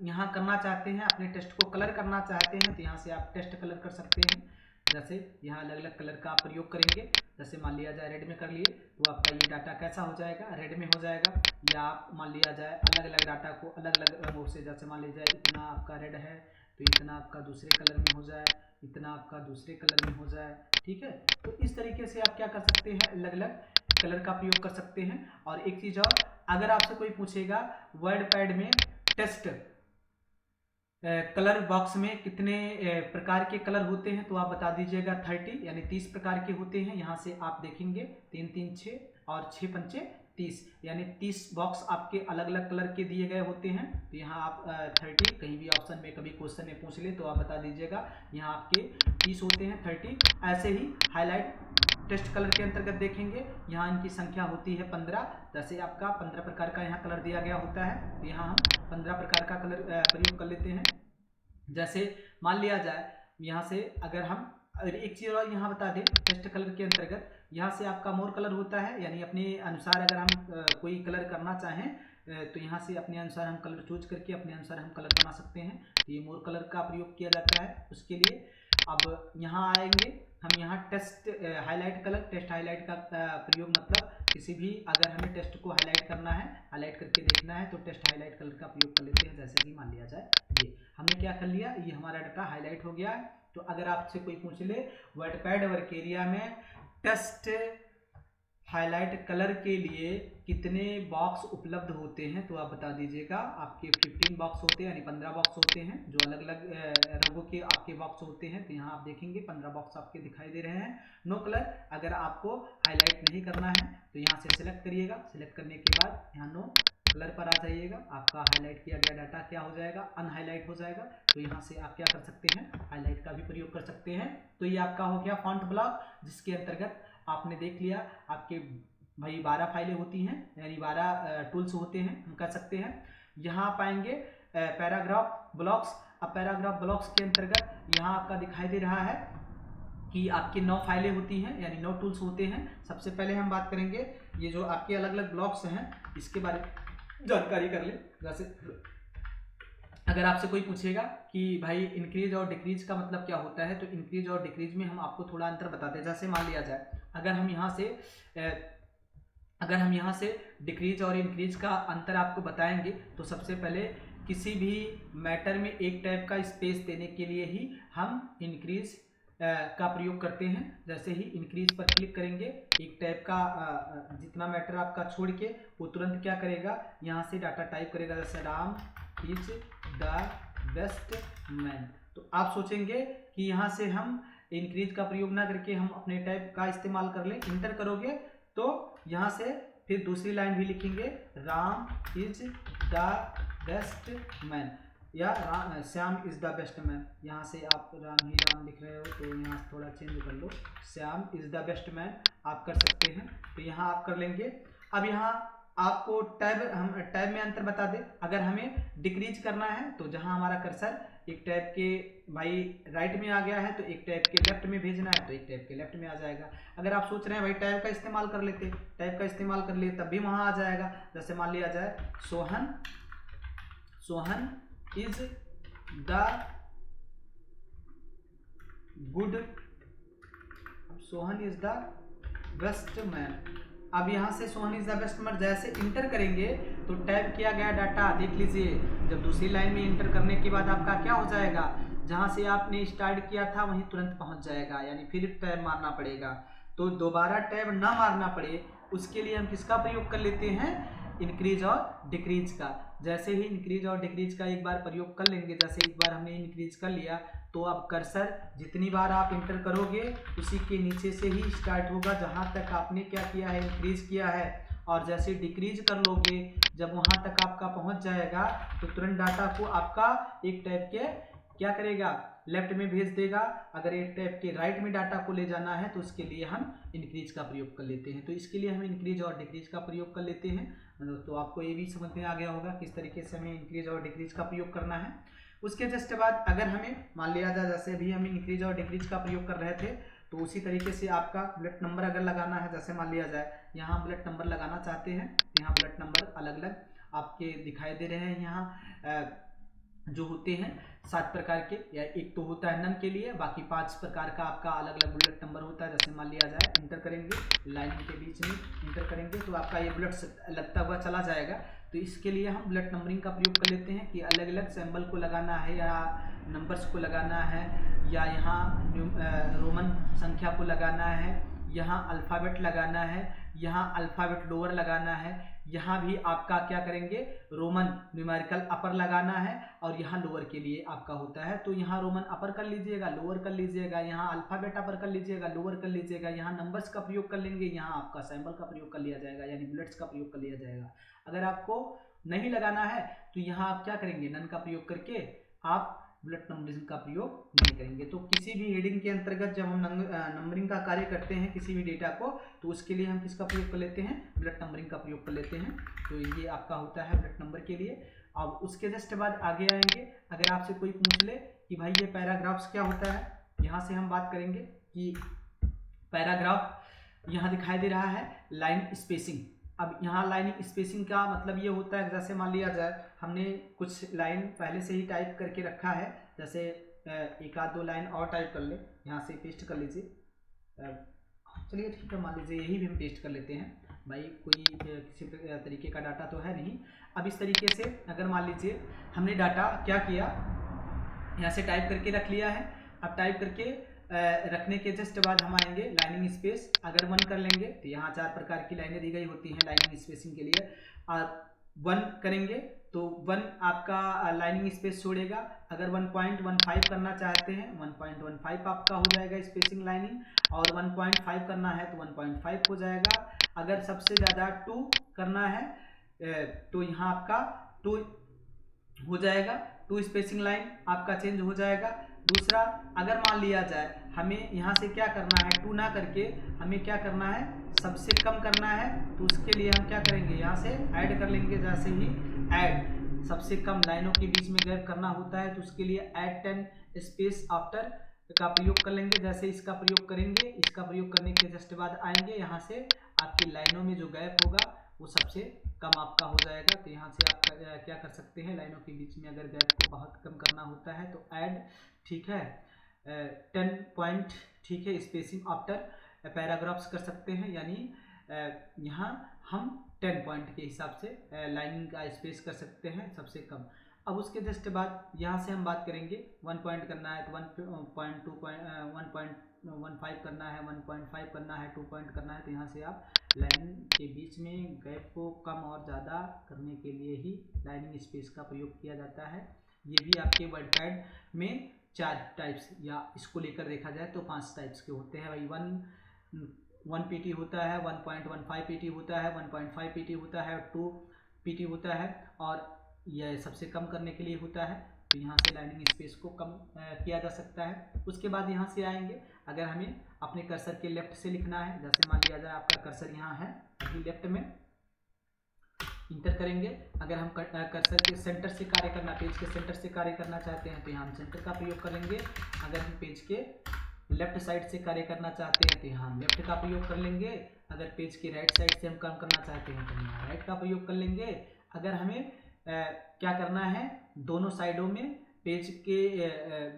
यहाँ करना चाहते हैं, अपने टेक्स्ट को कलर करना चाहते हैं, तो यहाँ से आप टेक्स्ट कलर कर सकते हैं। जैसे यहाँ अलग अलग कलर का प्रयोग करेंगे, जैसे मान लिया जाए रेड में कर लिए तो आपका ये डाटा कैसा हो जाएगा, रेड में हो जाएगा। या आप मान लिया जाए अलग अलग डाटा को अलग अलग रंगों से, जैसे मान लीजिए इतना आपका रेड है तो इतना आपका दूसरे कलर में हो जाए, इतना आपका दूसरे कलर में हो जाए, ठीक है। तो इस तरीके से आप क्या कर सकते हैं, अलग अलग कलर का प्रयोग कर सकते हैं। और एक चीज़ और, अगर आपसे कोई पूछेगा वर्डपैड में टेक्स्ट कलर बॉक्स में कितने प्रकार के कलर होते हैं, तो आप बता दीजिएगा 30 यानी 30 प्रकार के होते हैं। यहाँ से आप देखेंगे 3 3 6 और 6 पंचे 30, यानी 30 बॉक्स आपके अलग अलग कलर के दिए गए होते हैं। तो यहाँ आप 30 कहीं भी ऑप्शन में कभी क्वेश्चन में पूछ ले तो आप बता दीजिएगा, यहाँ आपके 30 होते हैं 30। ऐसे ही हाईलाइट टेस्ट कलर के अंतर्गत देखेंगे, यहाँ इनकी संख्या होती है 15। जैसे आपका 15 प्रकार का यहाँ कलर दिया गया होता है, तो यहाँ हम 15 प्रकार का कलर प्रयोग कर लेते हैं। जैसे मान लिया जाए यहाँ से अगर हम एक चीज़ और यहाँ बता दें, टेस्ट कलर के अंतर्गत यहाँ से आपका मोर कलर होता है, यानी अपने अनुसार अगर हम कोई कलर करना चाहें तो यहाँ से अपने अनुसार हम कलर चूज करके अपने अनुसार हम कलर बना सकते हैं। तो ये मोर कलर का प्रयोग किया जाता है उसके लिए। अब यहाँ आएंगे हम, यहाँ text highlight colour, text highlight का प्रयोग मतलब किसी भी अगर हमें टेस्ट को हाईलाइट करना है, हाईलाइट करके देखना है तो टेस्ट हाईलाइट कलर का प्रयोग कर लेते हैं। जैसे कि मान लिया जाए ये हमने क्या कर लिया, ये हमारा डाटा हाईलाइट हो गया है। तो अगर आपसे कोई पूछ ले वर्डपैड वर्केरिया में टेस्ट हाईलाइट कलर के लिए कितने बॉक्स उपलब्ध होते हैं, तो आप बता दीजिएगा। आपके 15 बॉक्स होते हैं, यानी 15 बॉक्स होते हैं, जो अलग अलग रंगों के आपके बॉक्स होते हैं। तो यहाँ आप देखेंगे 15 बॉक्स आपके दिखाई दे रहे हैं। नो कलर अगर आपको हाईलाइट नहीं करना है तो यहाँ से सिलेक्ट करिएगा। सिलेक्ट करने के बाद यहाँ नो कलर पर आ जाइएगा, आपका हाईलाइट किया गया डाटा क्या हो जाएगा, अनहाईलाइट हो जाएगा। तो यहाँ से आप क्या कर सकते हैं, हाईलाइट का भी प्रयोग कर सकते हैं। तो ये आपका हो गया फॉन्ट ब्लॉक, जिसके अंतर्गत आपने देख लिया आपके भाई 12 फाइलें होती हैं, यानी 12 टूल्स होते हैं, हम कर सकते हैं। यहाँ पाएंगे पैराग्राफ ब्लॉक्स। अब पैराग्राफ ब्लॉक्स के अंतर्गत यहाँ आपका दिखाई दे रहा है कि आपकी 9 फाइलें होती हैं, यानी 9 टूल्स होते हैं। सबसे पहले हम बात करेंगे ये जो आपके अलग अलग ब्लॉक्स हैं इसके बारे में जानकारी कर ले। जैसे अगर आपसे कोई पूछेगा कि भाई इंक्रीज और डिक्रीज का मतलब क्या होता है, तो इंक्रीज और डिक्रीज में हम आपको थोड़ा अंतर बताते हैं। जैसे मान लिया जाए अगर हम यहाँ से डिक्रीज और इंक्रीज का अंतर आपको बताएंगे, तो सबसे पहले किसी भी मैटर में एक टाइप का स्पेस देने के लिए ही हम इंक्रीज का प्रयोग करते हैं। जैसे ही इंक्रीज पर क्लिक करेंगे, एक टाइप का जितना मैटर आपका छोड़ के वो तुरंत क्या करेगा, यहाँ से डाटा टाइप करेगा। जैसे Ram is the best man. तो आप सोचेंगे कि यहाँ से हम इंक्रीज का प्रयोग ना करके हम अपने टाइप का इस्तेमाल कर लें। इंटर करोगे तो यहाँ से फिर दूसरी लाइन भी लिखेंगे, Ram is the best man, या Shyam is the best man. यहाँ से आप राम ही राम लिख रहे हो तो यहाँ से थोड़ा चेंज कर लो, Shyam is the best man आप कर सकते हैं। तो यहाँ आप कर लेंगे। अब यहाँ आपको हम टैब में अंतर बता दें। अगर हमें डिक्रीज करना है तो जहाँ हमारा कर्सर एक टैब के भाई राइट में आ गया है, तो एक टैब के लेफ्ट में भेजना है तो एक टैब के लेफ्ट में आ जाएगा। अगर आप सोच रहे हैं भाई टैब का इस्तेमाल कर लेते, टैब का इस्तेमाल कर लिए तब भी वहाँ आ जाएगा। जैसे मान लिया जाए Sohan is the good, Sohan is the best man. अब यहाँ से Sohan is the best man जैसे इंटर करेंगे तो टैब किया गया डाटा देख लीजिए, जब दूसरी लाइन में इंटर करने के बाद आपका क्या हो जाएगा, जहाँ से आपने स्टार्ट किया था वहीं तुरंत पहुँच जाएगा, यानी फिर टैब मारना पड़ेगा। तो दोबारा टैब ना मारना पड़े उसके लिए हम किसका प्रयोग कर लेते हैं, इंक्रीज और डिक्रीज का। जैसे ही इंक्रीज और डिक्रीज का एक बार प्रयोग कर लेंगे, जैसे एक बार हमने इंक्रीज कर लिया तो अब कर्सर जितनी बार आप इंटर करोगे उसी के नीचे से ही स्टार्ट होगा जहां तक आपने क्या किया है, इंक्रीज किया है। और जैसे डिक्रीज कर लोगे जब वहां तक आपका पहुंच जाएगा तो तुरंत डाटा को आपका एक टाइप के क्या करेगा, लेफ्ट में भेज देगा। अगर एक टाइप के राइट में डाटा को ले जाना है तो उसके लिए हम इंक्रीज का प्रयोग कर लेते हैं। तो इसके लिए हम इंक्रीज और डिक्रीज का प्रयोग कर लेते हैं। तो आपको ये भी समझ में आ गया होगा किस तरीके से हमें इंक्रीज और डिक्रीज का प्रयोग करना है। उसके जस्ट बाद अगर हमें मान लिया जाए जैसे अभी हम इंक्रीज और डिक्रीज का प्रयोग कर रहे थे, तो उसी तरीके से आपका बुलेट नंबर अगर लगाना है, जैसे मान लिया जाए यहाँ बुलेट नंबर लगाना चाहते हैं, यहाँ बुलेट नंबर अलग अलग आपके दिखाई दे रहे हैं। यहाँ जो होते हैं 7 प्रकार के, या एक तो होता है नन के लिए, बाकी 5 प्रकार का आपका अलग अलग बुलेट नंबर होता है। जैसे मान लिया जाए इंटर करेंगे, लाइन के बीच में इंटर करेंगे तो आपका ये बुलेट लगता हुआ चला जाएगा। तो इसके लिए हम बुलेट नंबरिंग का प्रयोग कर लेते हैं कि अलग अलग सिंबल को लगाना है या नंबर्स को लगाना है, या यहाँ रोमन संख्या को लगाना है, यहाँ अल्फ़ाबेट लगाना है, यहाँ अल्फ़ाबेट लोअर लगाना है, यहाँ भी आपका क्या करेंगे रोमन न्यूमेरिकल अपर लगाना है, और यहाँ लोअर के लिए आपका होता है तो यहाँ रोमन अपर कर लीजिएगा, लोअर कर लीजिएगा, यहाँ अल्फ़ाबेट अपर कर लीजिएगा, लोअर कर लीजिएगा, यहाँ नंबर्स का प्रयोग कर लेंगे, यहाँ आपका सिंबल का प्रयोग कर लिया जाएगा, यानी बुलेट्स का प्रयोग कर लिया जाएगा। अगर आपको नहीं लगाना है तो यहाँ आप क्या करेंगे, नन का प्रयोग करके आप बुलेट नंबरिंग का प्रयोग नहीं करेंगे। तो किसी भी हेडिंग के अंतर्गत जब हम नंबरिंग का कार्य करते हैं किसी भी डेटा को, तो उसके लिए हम किसका प्रयोग कर लेते हैं, बुलेट नंबरिंग का प्रयोग कर लेते हैं। तो ये आपका होता है बुलेट नंबर के लिए। अब उसके जस्ट बाद आगे आएंगे, अगर आपसे कोई पूछ ले कि भाई ये पैराग्राफ्स क्या होता है, यहाँ से हम बात करेंगे कि पैराग्राफ यहाँ दिखाई दे रहा है लाइन स्पेसिंग। अब यहाँ लाइन स्पेसिंग का मतलब ये होता है, जैसे मान लिया जाए हमने कुछ लाइन पहले से ही टाइप करके रखा है, जैसे एक आध दो लाइन और टाइप कर ले, यहाँ से पेस्ट कर लीजिए, चलिए ठीक है मान लीजिए यही भी हम पेस्ट कर लेते हैं, भाई कोई किसी तरीके का डाटा तो है नहीं। अब इस तरीके से अगर मान लीजिए हमने डाटा क्या किया, यहाँ से टाइप करके रख लिया है। अब टाइप करके रखने के जस्ट बाद हम आएंगे लाइनिंग स्पेस, अगर 1 कर लेंगे तो यहाँ 4 प्रकार की लाइनें दी गई होती हैं लाइनिंग स्पेसिंग के लिए। और 1 करेंगे तो 1 आपका लाइनिंग स्पेस छोड़ेगा। अगर 1.15 करना चाहते हैं 1.15 आपका हो जाएगा स्पेसिंग लाइनिंग, और 1.5 करना है तो 1.5 हो जाएगा। अगर सबसे ज़्यादा 2 करना है तो यहाँ आपका 2 हो जाएगा, 2 स्पेसिंग लाइन आपका चेंज हो जाएगा। दूसरा, अगर मान लिया जाए हमें यहाँ से क्या करना है, 2 ना करके हमें क्या करना है, सबसे कम करना है, तो उसके लिए हम क्या करेंगे, यहाँ से ऐड कर लेंगे। जैसे ही ऐड सबसे कम लाइनों के बीच में गैप करना होता है तो उसके लिए ऐड 10 स्पेस आफ्टर का प्रयोग कर लेंगे। जैसे इसका प्रयोग करेंगे, इसका प्रयोग करने के जस्ट बाद आएंगे, यहाँ से आपकी लाइनों में जो गैप होगा वो सबसे कम आपका हो जाएगा। तो यहाँ से आप क्या कर सकते हैं, लाइनों के बीच में अगर गैप को बहुत कम करना होता है तो ऐड, ठीक है, 10 पॉइंट, ठीक है, स्पेसिंग आफ्टर पैराग्राफ्स कर सकते हैं, यानी यहाँ हम 10 पॉइंट के हिसाब से लाइनिंग का स्पेस कर सकते हैं सबसे कम। अब उसके जस्ट बाद यहाँ से हम बात करेंगे 1 पॉइंट करना है तो 1.15 करना है, 1.5 करना है, 2 पॉइंट करना है, तो यहाँ से आप लाइन के बीच में गैप को कम और ज़्यादा करने के लिए ही लाइनिंग स्पेस का प्रयोग किया जाता है। ये भी आपके वर्डपैड में 4 टाइप्स, या इसको लेकर देखा जाए तो 5 टाइप्स के होते हैं भाई। 1 पीटी होता है, 1.15 पीटी होता है, 1.5 पीटी होता है, 2 पीटी होता है, और यह सबसे कम करने के लिए होता है। तो यहाँ से लाइनिंग स्पेस को कम किया जा सकता है। उसके बाद यहाँ से आएंगे, अगर हमें अपने कर्सर के लेफ्ट से लिखना है, जैसे मान लिया जाए आपका कर्सर यहाँ है, अभी लेफ्ट में इंटर करेंगे। अगर हम कर्सर के सेंटर से कार्य करना, पेज के सेंटर से कार्य करना चाहते हैं तो यहाँ हम सेंटर का प्रयोग करेंगे। अगर हम पेज के लेफ्ट साइड से कार्य करना चाहते हैं तो यहाँ हम लेफ्ट का प्रयोग कर लेंगे। अगर पेज के राइट साइड से हम काम करना चाहते हैं तो यहाँ राइट का प्रयोग कर लेंगे। अगर हमें क्या करना है, दोनों साइडों में पेज के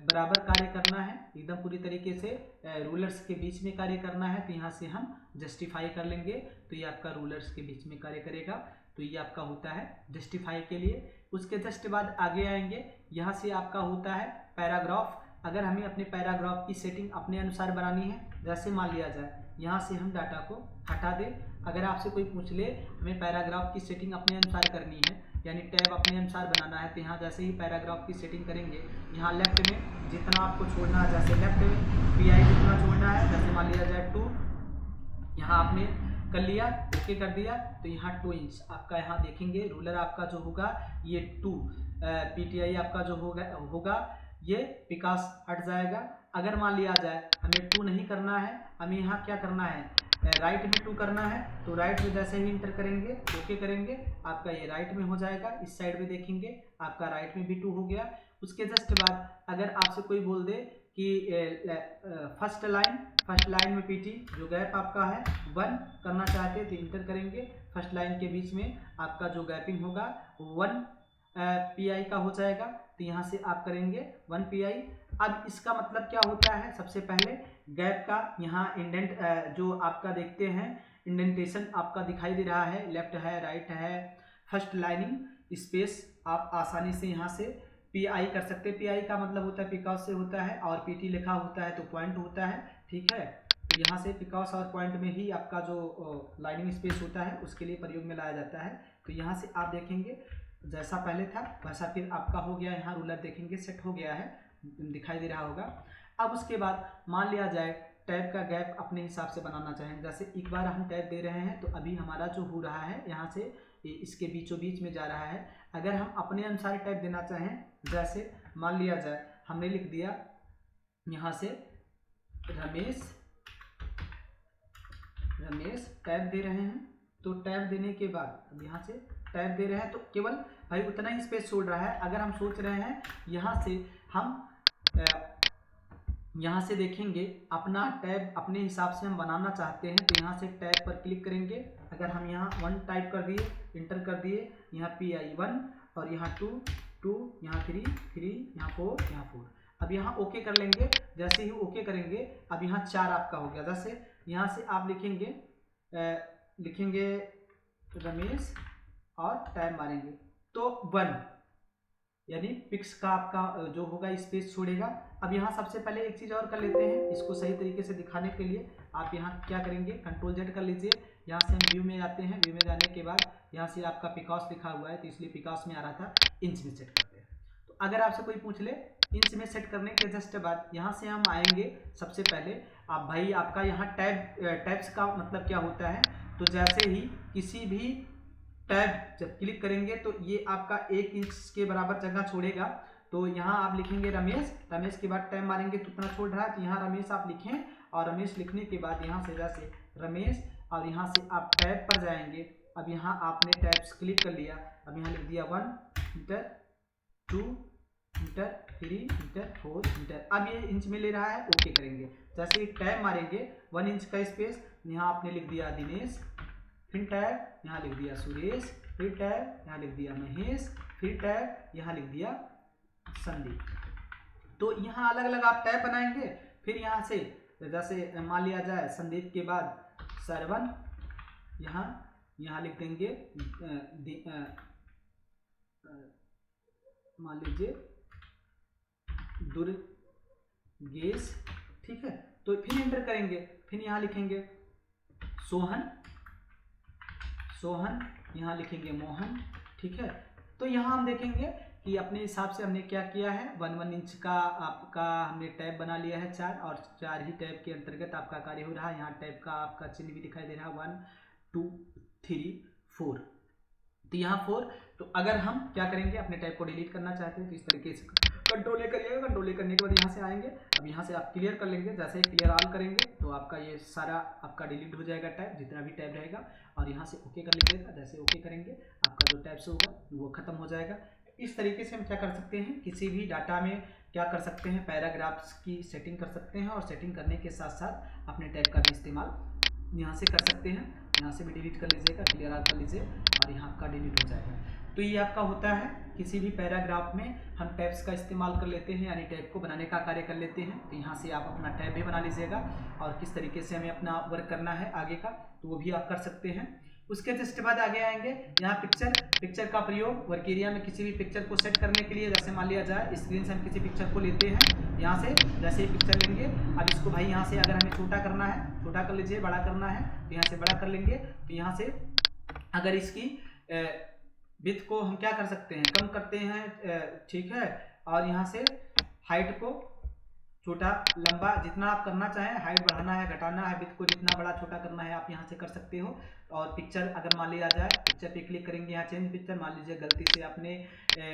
बराबर कार्य करना है, एकदम पूरी तरीके से रूलर्स के बीच में कार्य करना है, तो यहाँ से हम जस्टिफाई कर लेंगे, तो ये आपका रूलर्स के बीच में कार्य करेगा। तो ये आपका होता है जस्टिफाई के लिए। उसके जस्ट बाद आगे आएंगे, यहाँ से आपका होता है पैराग्राफ। अगर हमें अपने पैराग्राफ की सेटिंग अपने अनुसार बनानी है, जैसे मान लिया जाए यहाँ से हम डाटा को हटा दें, अगर आपसे कोई पूछ ले हमें पैराग्राफ की सेटिंग अपने अनुसार करनी है, यानी टैब अपने अनुसार बनाना है, तो यहाँ जैसे ही पैराग्राफ की सेटिंग करेंगे, यहाँ लेफ्ट में जितना आपको छोड़ना है, जैसे लेफ्ट में पीआई जितना छोड़ना है, जैसे मान लिया जाए 2, यहाँ आपने कर लिया, ओके कर दिया, तो यहाँ 2 इंच आपका यहाँ देखेंगे रूलर आपका जो होगा ये 2 पीटीआई आपका जो होगा ये विकास हट जाएगा। अगर मान लिया जाए हमें 2 नहीं करना है, हमें यहाँ क्या करना है, राइट में 2 करना है, तो राइट में जैसे ही इंटर करेंगे, ओके करेंगे, आपका ये राइट में हो जाएगा। इस साइड में देखेंगे आपका राइट में भी 2 हो गया। उसके जस्ट बाद अगर आपसे कोई बोल दे कि फर्स्ट लाइन में पीटी जो गैप आपका है 1 करना चाहते हैं तो इंटर करेंगे। फर्स्ट लाइन के बीच में आपका जो गैपिंग होगा 1 पीआई का हो जाएगा, तो यहाँ से आप करेंगे 1 पीआई। अब इसका मतलब क्या होता है, सबसे पहले गैप का यहाँ इंडेंट जो आपका देखते हैं इंडेंटेशन आपका दिखाई दे रहा है, लेफ्ट है राइट है, फर्स्ट लाइनिंग स्पेस आप आसानी से यहाँ से पीआई कर सकते हैं। पीआई का मतलब होता है पिकॉज से होता है, और पीटी लिखा होता है तो पॉइंट होता है, ठीक है। यहाँ से पिकॉस और पॉइंट में ही आपका जो लाइनिंग स्पेस होता है उसके लिए प्रयोग में लाया जाता है। तो यहाँ से आप देखेंगे जैसा पहले था वैसा फिर आपका हो गया, यहाँ रूलर देखेंगे सेट हो गया है, दिखाई दे रहा होगा। अब उसके बाद मान लिया जाए टैब का गैप अपने हिसाब से बनाना चाहें, जैसे एक बार हम टैब दे रहे हैं तो अभी हमारा जो हो रहा है यहाँ से इसके बीचों बीच में जा रहा है। अगर हम अपने अनुसार टैब देना चाहें, जैसे मान लिया जाए हमने लिख दिया यहाँ से रमेश टैब दे रहे हैं, तो टैब देने के बाद अब यहाँ से टैब दे रहे हैं तो केवल भाई उतना ही स्पेस छोड़ रहा है। अगर हम सोच रहे हैं यहाँ से हम यहाँ से देखेंगे अपना टैब अपने हिसाब से हम बनाना चाहते हैं, तो यहाँ से टैब पर क्लिक करेंगे। अगर हम यहाँ 1 टाइप कर दिए, इंटर कर दिए, यहाँ PI 1 और यहाँ 2 2, यहाँ 3 3, यहाँ 4 यहाँ 4। अब यहाँ ओके कर लेंगे। जैसे ही ओके करेंगे अब यहाँ 4 आपका हो गया। जैसे यहाँ से आप लिखेंगे रमेश और टैब मारेंगे तो 1 यानी पिक्स का आपका जो होगा स्पेस छोड़ेगा। अब यहाँ सबसे पहले एक चीज़ और कर लेते हैं, इसको सही तरीके से दिखाने के लिए आप यहाँ क्या करेंगे, Ctrl Z कर लीजिए। यहाँ से हम व्यू में आते हैं, व्यू में जाने के बाद यहाँ से आपका पिकॉस लिखा हुआ है तो इसलिए पिकॉस में आ रहा था, इंच में सेट करते हैं। तो अगर आपसे कोई पूछ ले इंच में सेट करने के जस्ट बाद यहाँ से हम आएंगे। सबसे पहले आप भाई आपका यहाँ टैब्स का मतलब क्या होता है, तो जैसे ही किसी भी टैब जब क्लिक करेंगे तो ये आपका 1 इंच के बराबर जगह छोड़ेगा। तो यहाँ आप लिखेंगे रमेश के बाद टैब मारेंगे तो इतना छोड़ रहा है, तो यहाँ रमेश आप लिखें और रमेश लिखने के बाद यहाँ से जैसे रमेश और यहाँ से आप टैब पर जाएंगे। अब यहाँ आपने टैब्स क्लिक कर लिया, अब यहाँ लिख दिया 1 मीटर 2 मीटर 3 मीटर 4 मीटर। अब ये इंच में ले रहा है, ओके करेंगे। जैसे ही टैब मारेंगे 1 इंच का स्पेस, यहाँ आपने लिख दिया दिनेश, फिर टैब यहाँ लिख दिया सुरेश, फिर टैब यहाँ लिख दिया महेश, फिर टैब यहाँ लिख दिया संदीप। तो यहाँ अलग अलग आप टैब बनाएंगे। फिर यहाँ से जैसे मान लिया जाए संदीप के बाद सरवन, यहाँ लिख देंगे मान लीजिए दुर्गेश, ठीक है। तो फिर एंटर करेंगे, फिर यहाँ लिखेंगे सोहन, यहाँ लिखेंगे मोहन, ठीक है। तो यहाँ हम देखेंगे कि अपने हिसाब से हमने क्या किया है, 1 इंच का आपका हमने टैब बना लिया है 4 और 4 ही टैब के अंतर्गत आपका कार्य हो रहा है। यहाँ टैब का आपका चिन्ह भी दिखाई दे रहा है 1 2 3 4, तो यहाँ 4। तो अगर हम क्या करेंगे अपने टैब को डिलीट करना चाहते हैं तो इस तरीके से Ctrl A करिएगा। Ctrl A करने के बाद यहाँ से आएंगे, अब यहाँ से आप क्लियर कर लेंगे। जैसे क्लियर ऑल करेंगे तो आपका ये सारा आपका डिलीट हो जाएगा टैब, जितना भी टैब रहेगा। और यहाँ से ओके कर लीजिएगा। जैसे ओके करेंगे आपका जो टैब से होगा वो खत्म हो जाएगा। इस तरीके से हम क्या कर सकते हैं, किसी भी डाटा में क्या कर सकते हैं, पैराग्राफ्स की सेटिंग कर सकते हैं और सेटिंग करने के साथ साथ अपने टैब का भी इस्तेमाल यहाँ से कर सकते हैं। यहाँ से भी डिलीट कर लीजिएगा, क्लियर ऑल कर लीजिए और यहाँ आपका डिलीट हो जाएगा। तो ये आपका होता है किसी भी पैराग्राफ में हम टैब्स का इस्तेमाल कर लेते हैं, यानी टैब को बनाने का कार्य कर लेते हैं। तो यहाँ से आप अपना टैब भी बना लीजिएगा और किस तरीके से हमें अपना वर्क करना है आगे का तो वो भी आप कर सकते हैं। उसके जस्ट बाद आगे आएंगे, यहाँ पिक्चर का प्रयोग वर्क एरिया में किसी भी पिक्चर को सेट करने के लिए। जैसे मान लिया जाए स्क्रीन से हम किसी पिक्चर को लेते हैं, यहाँ से जैसे ही पिक्चर लेंगे, अब इसको भाई यहाँ से अगर हमें छोटा करना है छोटा कर लीजिए, बड़ा करना है तो यहाँ से बड़ा कर लेंगे। तो यहाँ से अगर इसकी विड्थ को हम क्या कर सकते हैं, कम करते हैं, ठीक है। और यहाँ से हाइट को छोटा लंबा जितना आप करना चाहें, हाइट बढ़ाना है घटाना है, विड्थ को जितना बड़ा छोटा करना है आप यहाँ से कर सकते हो। और पिक्चर अगर मान लिया जाए, पिक्चर पे क्लिक करेंगे, यहाँ चेंज पिक्चर, मान लीजिए गलती से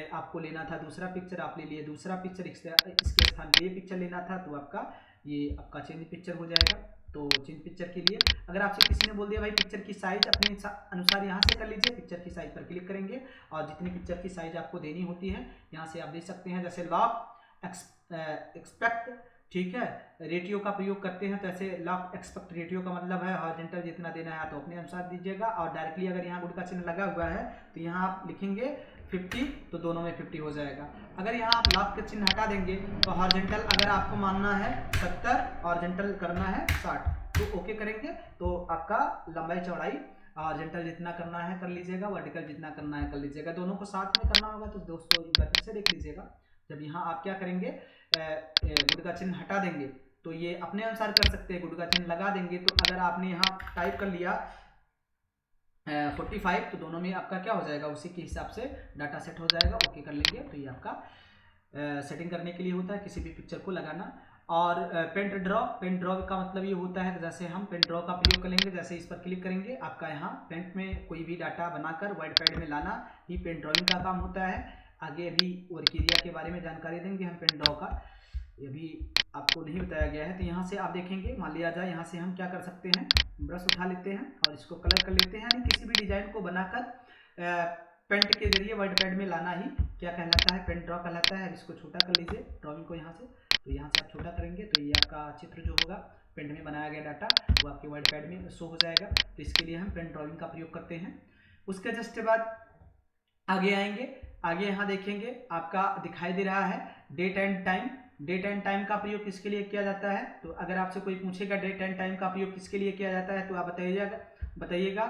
आपको लेना था दूसरा पिक्चर, आप ले लिए दूसरा पिक्चर, इसके स्थान पे ये पिक्चर लेना था तो आपका चेंज पिक्चर हो जाएगा। तो चेंज पिक्चर के लिए अगर आपसे किसी ने बोल दिया भाई पिक्चर की साइज अपने अनुसार यहाँ से कर लीजिए, पिक्चर की साइज पर क्लिक करेंगे और जितनी पिक्चर की साइज आपको देनी होती है यहाँ से आप दे सकते हैं। जैसे लॉग एक्सपेक्ट, ठीक है, रेटियो का प्रयोग करते हैं। तो ऐसे लॉग एक्सपेक्ट रेटियो का मतलब है हॉरिजॉन्टल जितना देना है तो अपने अनुसार दीजिएगा। और डायरेक्टली अगर यहाँ गुड का चिन्ह लगा हुआ है तो यहाँ आप लिखेंगे 50 तो दोनों में 50 हो जाएगा। अगर यहाँ आप लॉग का चिन्ह हटा देंगे तो हॉरिजॉन्टल अगर आपको मानना है 70, हॉरिजॉन्टल करना है 60, तो ओके करेंगे तो आपका लंबाई चौड़ाई हॉरिजॉन्टल जितना करना है कर लीजिएगा, वर्टिकल जितना करना है कर लीजिएगा। दोनों को साथ में करना होगा तो दोस्तों एक बार फिर से देख लीजिएगा। जब यहाँ आप क्या करेंगे गुड का चिन्ह हटा देंगे तो ये अपने अनुसार कर सकते हैं, गुड का चिन्ह लगा देंगे। तो अगर आपने यहाँ टाइप कर लिया 45 तो दोनों में आपका क्या हो जाएगा, उसी के हिसाब से डाटा सेट हो जाएगा। ओके कर लेंगे। तो ये आपका सेटिंग करने के लिए होता है किसी भी पिक्चर को लगाना। और पेंट ड्रॉ का मतलब ये होता है जैसे हम पेंट ड्रॉ का प्रयोग करेंगे, जैसे इस पर क्लिक करेंगे आपका यहाँ पेंट में कोई भी डाटा बनाकर वर्ड पैड में लाना ही पेंट ड्रॉइंग का काम होता है। आगे अभी वर्किरिया के बारे में जानकारी देंगे हम पेंट ड्रॉ का, ये भी आपको नहीं बताया गया है। तो यहाँ से आप देखेंगे, मान लिया जाए यहाँ से हम क्या कर सकते हैं, ब्रश उठा लेते हैं और इसको कलर कर लेते हैं, यानी किसी भी डिजाइन को बनाकर पेंट के जरिए वर्ड पैड में लाना ही क्या कहलाता है, पेंट ड्रॉ कहलाता है। इसको छोटा कर लीजिए ड्राइंग को यहाँ से, तो यहाँ से आप छोटा करेंगे तो ये आपका चित्र जो होगा पेंट में बनाया गया डाटा वो आपके वर्ड पैड में शो हो जाएगा। तो इसके लिए हम पेंट ड्राइंग का प्रयोग करते हैं। उसके जस्ट बाद आगे आएंगे, आगे यहाँ देखेंगे आपका दिखाई दे रहा है date and time. Date and time का प्रयोग किसके लिए किया जाता है, तो अगर आपसे कोई पूछेगा डेट एंड टाइम का प्रयोग किसके लिए किया जाता है तो आप बताइएगा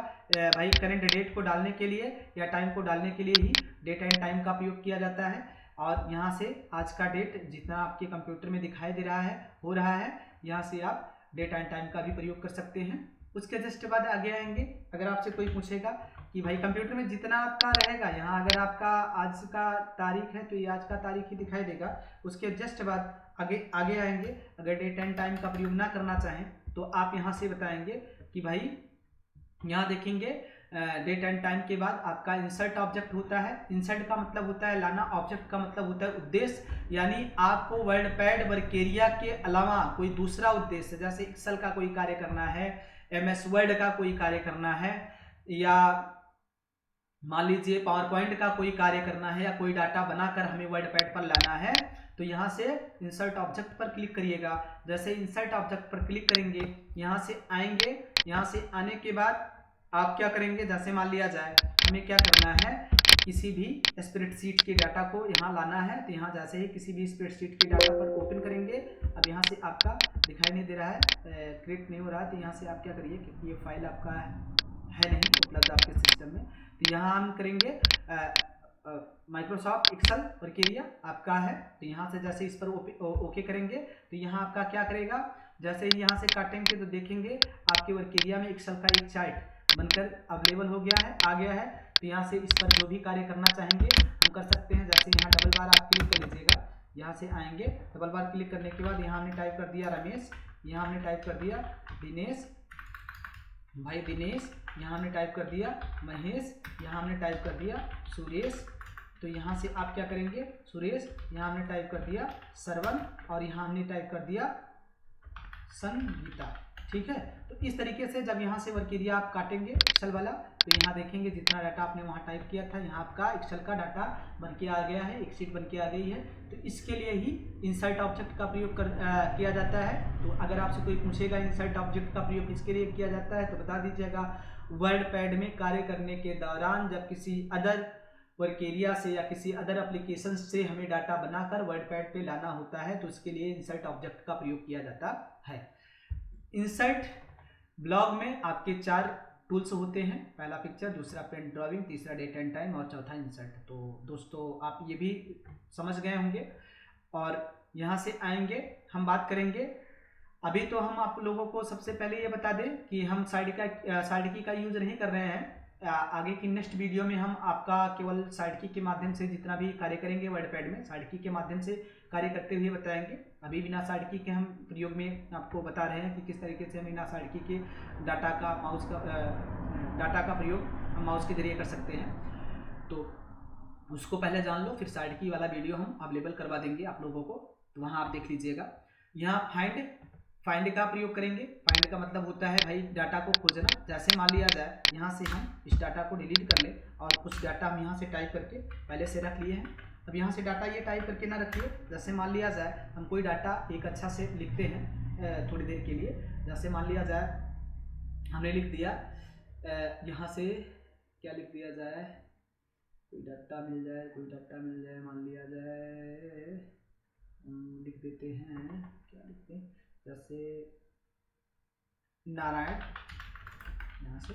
भाई करंट डेट को डालने के लिए या टाइम को डालने के लिए ही डेट एंड टाइम का प्रयोग किया जाता है। और यहाँ से आज का डेट जितना आपके कंप्यूटर में दिखाई दे रहा है हो रहा है, यहाँ से आप डेट एंड टाइम का भी प्रयोग कर सकते हैं। उसके जस्ट बाद आगे आएंगे, अगर आपसे कोई पूछेगा कि भाई कंप्यूटर में जितना आपका रहेगा, यहाँ अगर आपका आज का तारीख है तो ये आज का तारीख ही दिखाई देगा। उसके जस्ट बाद आगे आएंगे, अगर डेट एंड टाइम का प्रयोग ना करना चाहें तो आप यहाँ से बताएंगे कि भाई यहाँ देखेंगे डेट एंड टाइम के बाद आपका इंसर्ट ऑब्जेक्ट होता है। इंसर्ट का मतलब होता है लाना, ऑब्जेक्ट का मतलब होता है उद्देश्य, यानी आपको वर्ड पैड वर्केरिया के अलावा कोई दूसरा उद्देश्य, जैसे एक्सेल का कोई कार्य करना है, MS वर्ड का कोई कार्य करना है, या मान लीजिए पावर पॉइंट का कोई कार्य करना है, या कोई डाटा बनाकर हमें वर्ड पैड पर लाना है, तो यहाँ से इंसर्ट ऑब्जेक्ट पर क्लिक करिएगा। जैसे इंसर्ट ऑब्जेक्ट पर क्लिक करेंगे, यहाँ से आएंगे, यहाँ से आने के बाद आप क्या करेंगे, जैसे मान लिया जाए हमें क्या करना है, किसी भी स्प्रेडशीट के डाटा को यहाँ लाना है, तो यहाँ जैसे ही किसी भी स्प्रेडशीट के डाटा पर ओपन करेंगे, अब यहाँ से आपका दिखाई नहीं दे रहा है, क्रिएट नहीं हो रहा है, तो यहाँ से आप क्या करिए, क्योंकि ये फाइल आपका है नहीं उपलब्ध आपके सिस्टम में, तो यहाँ हम करेंगे माइक्रोसॉफ्ट एक्सेल वर्केरिया आपका है, तो यहाँ से जैसे इस पर ओके करेंगे तो यहाँ आपका क्या करेगा, जैसे ही यहाँ से काटेंगे तो देखेंगे आपके वर्केरिया में एक्सेल का एक चार्ट बनकर अवेलेबल हो गया है, आ गया है। तो यहाँ से इस पर जो भी कार्य करना चाहेंगे हम कर सकते हैं। जैसे यहाँ डबल बार आप क्लिक कर लीजिएगा, यहाँ से आएंगे, डबल बार क्लिक करने के बाद यहाँ हमने टाइप कर दिया रमेश, यहाँ हमने टाइप कर दिया दिनेश, भाई दिनेश, यहाँ हमने टाइप कर दिया महेश, यहाँ हमने टाइप कर दिया सुरेश, तो यहाँ से आप क्या करेंगे सुरेश, यहाँ हमने टाइप कर दिया श्रवण, और यहाँ हमने टाइप कर दिया संगीता। ठीक है, तो इस तरीके से जब यहाँ से वर्केरिया आप काटेंगे एक्सेल वाला, तो यहाँ देखेंगे जितना डाटा आपने वहाँ टाइप किया था, यहाँ आपका एक्सेल का डाटा बन के आ गया है, एक शीट बन के आ गई है। तो इसके लिए ही इंसर्ट ऑब्जेक्ट का प्रयोग किया जाता है। तो अगर आपसे कोई पूछेगा इंसर्ट ऑब्जेक्ट का प्रयोग किसके लिए किया जाता है, तो बता दीजिएगा वर्ड पैड में कार्य करने के दौरान जब किसी अदर वर्केरिया से या किसी अदर एप्लीकेशन से हमें डाटा बनाकर वर्ड पैड पे लाना होता है, तो उसके लिए इंसर्ट ऑब्जेक्ट का प्रयोग किया जाता है। इंसर्ट ब्लॉग में आपके 4 टूल्स होते हैं, पहला पिक्चर, दूसरा पेंट ड्राइंग, तीसरा डेट एंड टाइम और चौथा इंसर्ट। तो दोस्तों आप ये भी समझ गए होंगे। और यहाँ से आएंगे, हम बात करेंगे, अभी तो हम आप लोगों को सबसे पहले ये बता दें कि हम साइड की का यूज नहीं कर रहे हैं। आगे की नेक्स्ट वीडियो में हम आपका केवल साइड की के माध्यम से जितना भी कार्य करेंगे वर्ड पैड में साइड की के माध्यम से कार्य करते हुए बताएंगे। अभी बिना साइड की के हम प्रयोग में आपको बता रहे हैं कि किस तरीके से हम बिना साइड की के डाटा का प्रयोग हम माउस के जरिए कर सकते हैं। तो उसको पहले जान लो, फिर साइड की वाला वीडियो हम अवेलेबल करवा देंगे आप लोगों को, तो वहाँ आप देख लीजिएगा। यहाँ फाइंड का प्रयोग करेंगे। फाइंड का मतलब होता है भाई डाटा को खोजना। जैसे मान लिया जाए यहाँ से हम इस डाटा को डिलीट कर लें और कुछ डाटा हम यहाँ से टाइप करके पहले से रख लिए हैं। अब यहाँ से डाटा ये टाइप करके ना रखिए। जैसे मान लिया जाए हम कोई डाटा एक अच्छा से लिखते हैं थोड़ी देर के लिए। जैसे मान लिया जाए हमने लिख दिया यहाँ से क्या लिख दिया जाए, कोई डाटा मिल जाए, मान लिया जाए लिख देते हैं, क्या लिखते हैं, जैसे नारायण, यहाँ से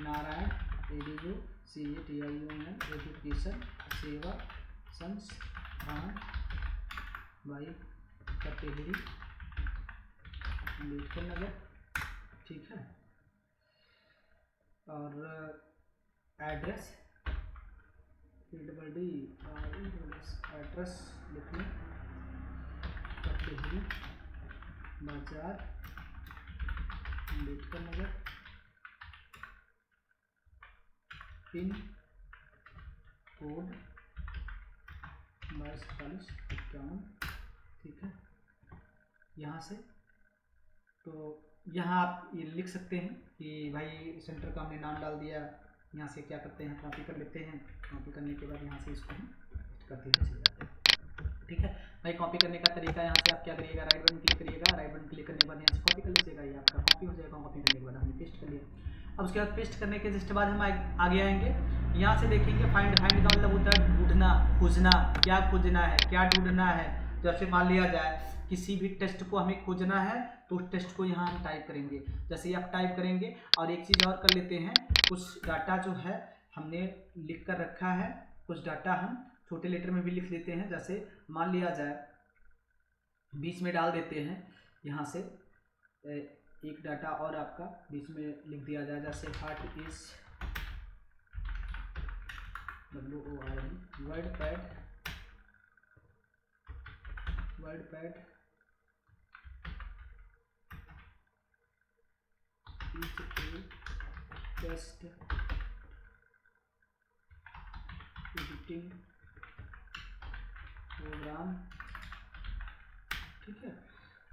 नारायण EDUCATION एजुकेशन सेवा संस्थान भाई कटेगरी अम्बेडकर नगर, ठीक है। और एड्रेस एड्रेस लिखने कटहरी बाजार अम्बेडकर नगर, पिन कोड 224051, ठीक है। यहाँ से तो यहाँ आप ये लिख सकते हैं कि भाई सेंटर का हमने नाम डाल दिया। यहाँ से क्या करते हैं, कॉपी कर लेते हैं। कॉपी करने के बाद यहाँ से इसको हम पेस्ट करते हुए चले जाते हैं, ठीक है भाई। कॉपी करने का तरीका, यहाँ से आप क्या करिएगा, राइट बटन क्लिक करिएगा। राइट बटन क्लिक करने के बाद यहाँ से कॉपी कर लीजिएगा, ये आपका कॉपी हो जाएगा। कॉपी करने के बाद हमने पेस्ट कर लिया। अब उसके बाद पेस्ट करने के जस्ट बाद हम आगे आएंगे। यहाँ से देखेंगे फाइंड का मतलब होता है ढूंढना, खोजना। क्या खोजना है, क्या ढूंढना है। जैसे मान लिया जाए किसी भी टेस्ट को हमें खोजना है तो उस टेस्ट को यहाँ हम टाइप करेंगे। जैसे आप टाइप करेंगे, और एक चीज़ और कर लेते हैं, कुछ डाटा जो है हमने लिख कर रखा है, कुछ डाटा हम छोटे लेटर में भी लिख लेते हैं। जैसे मान लिया जाए बीच में डाल देते हैं, यहाँ से एक डाटा और आपका बीच में लिख दिया जाए। जैसे heart is WordPad is a text editing programme, ठीक है।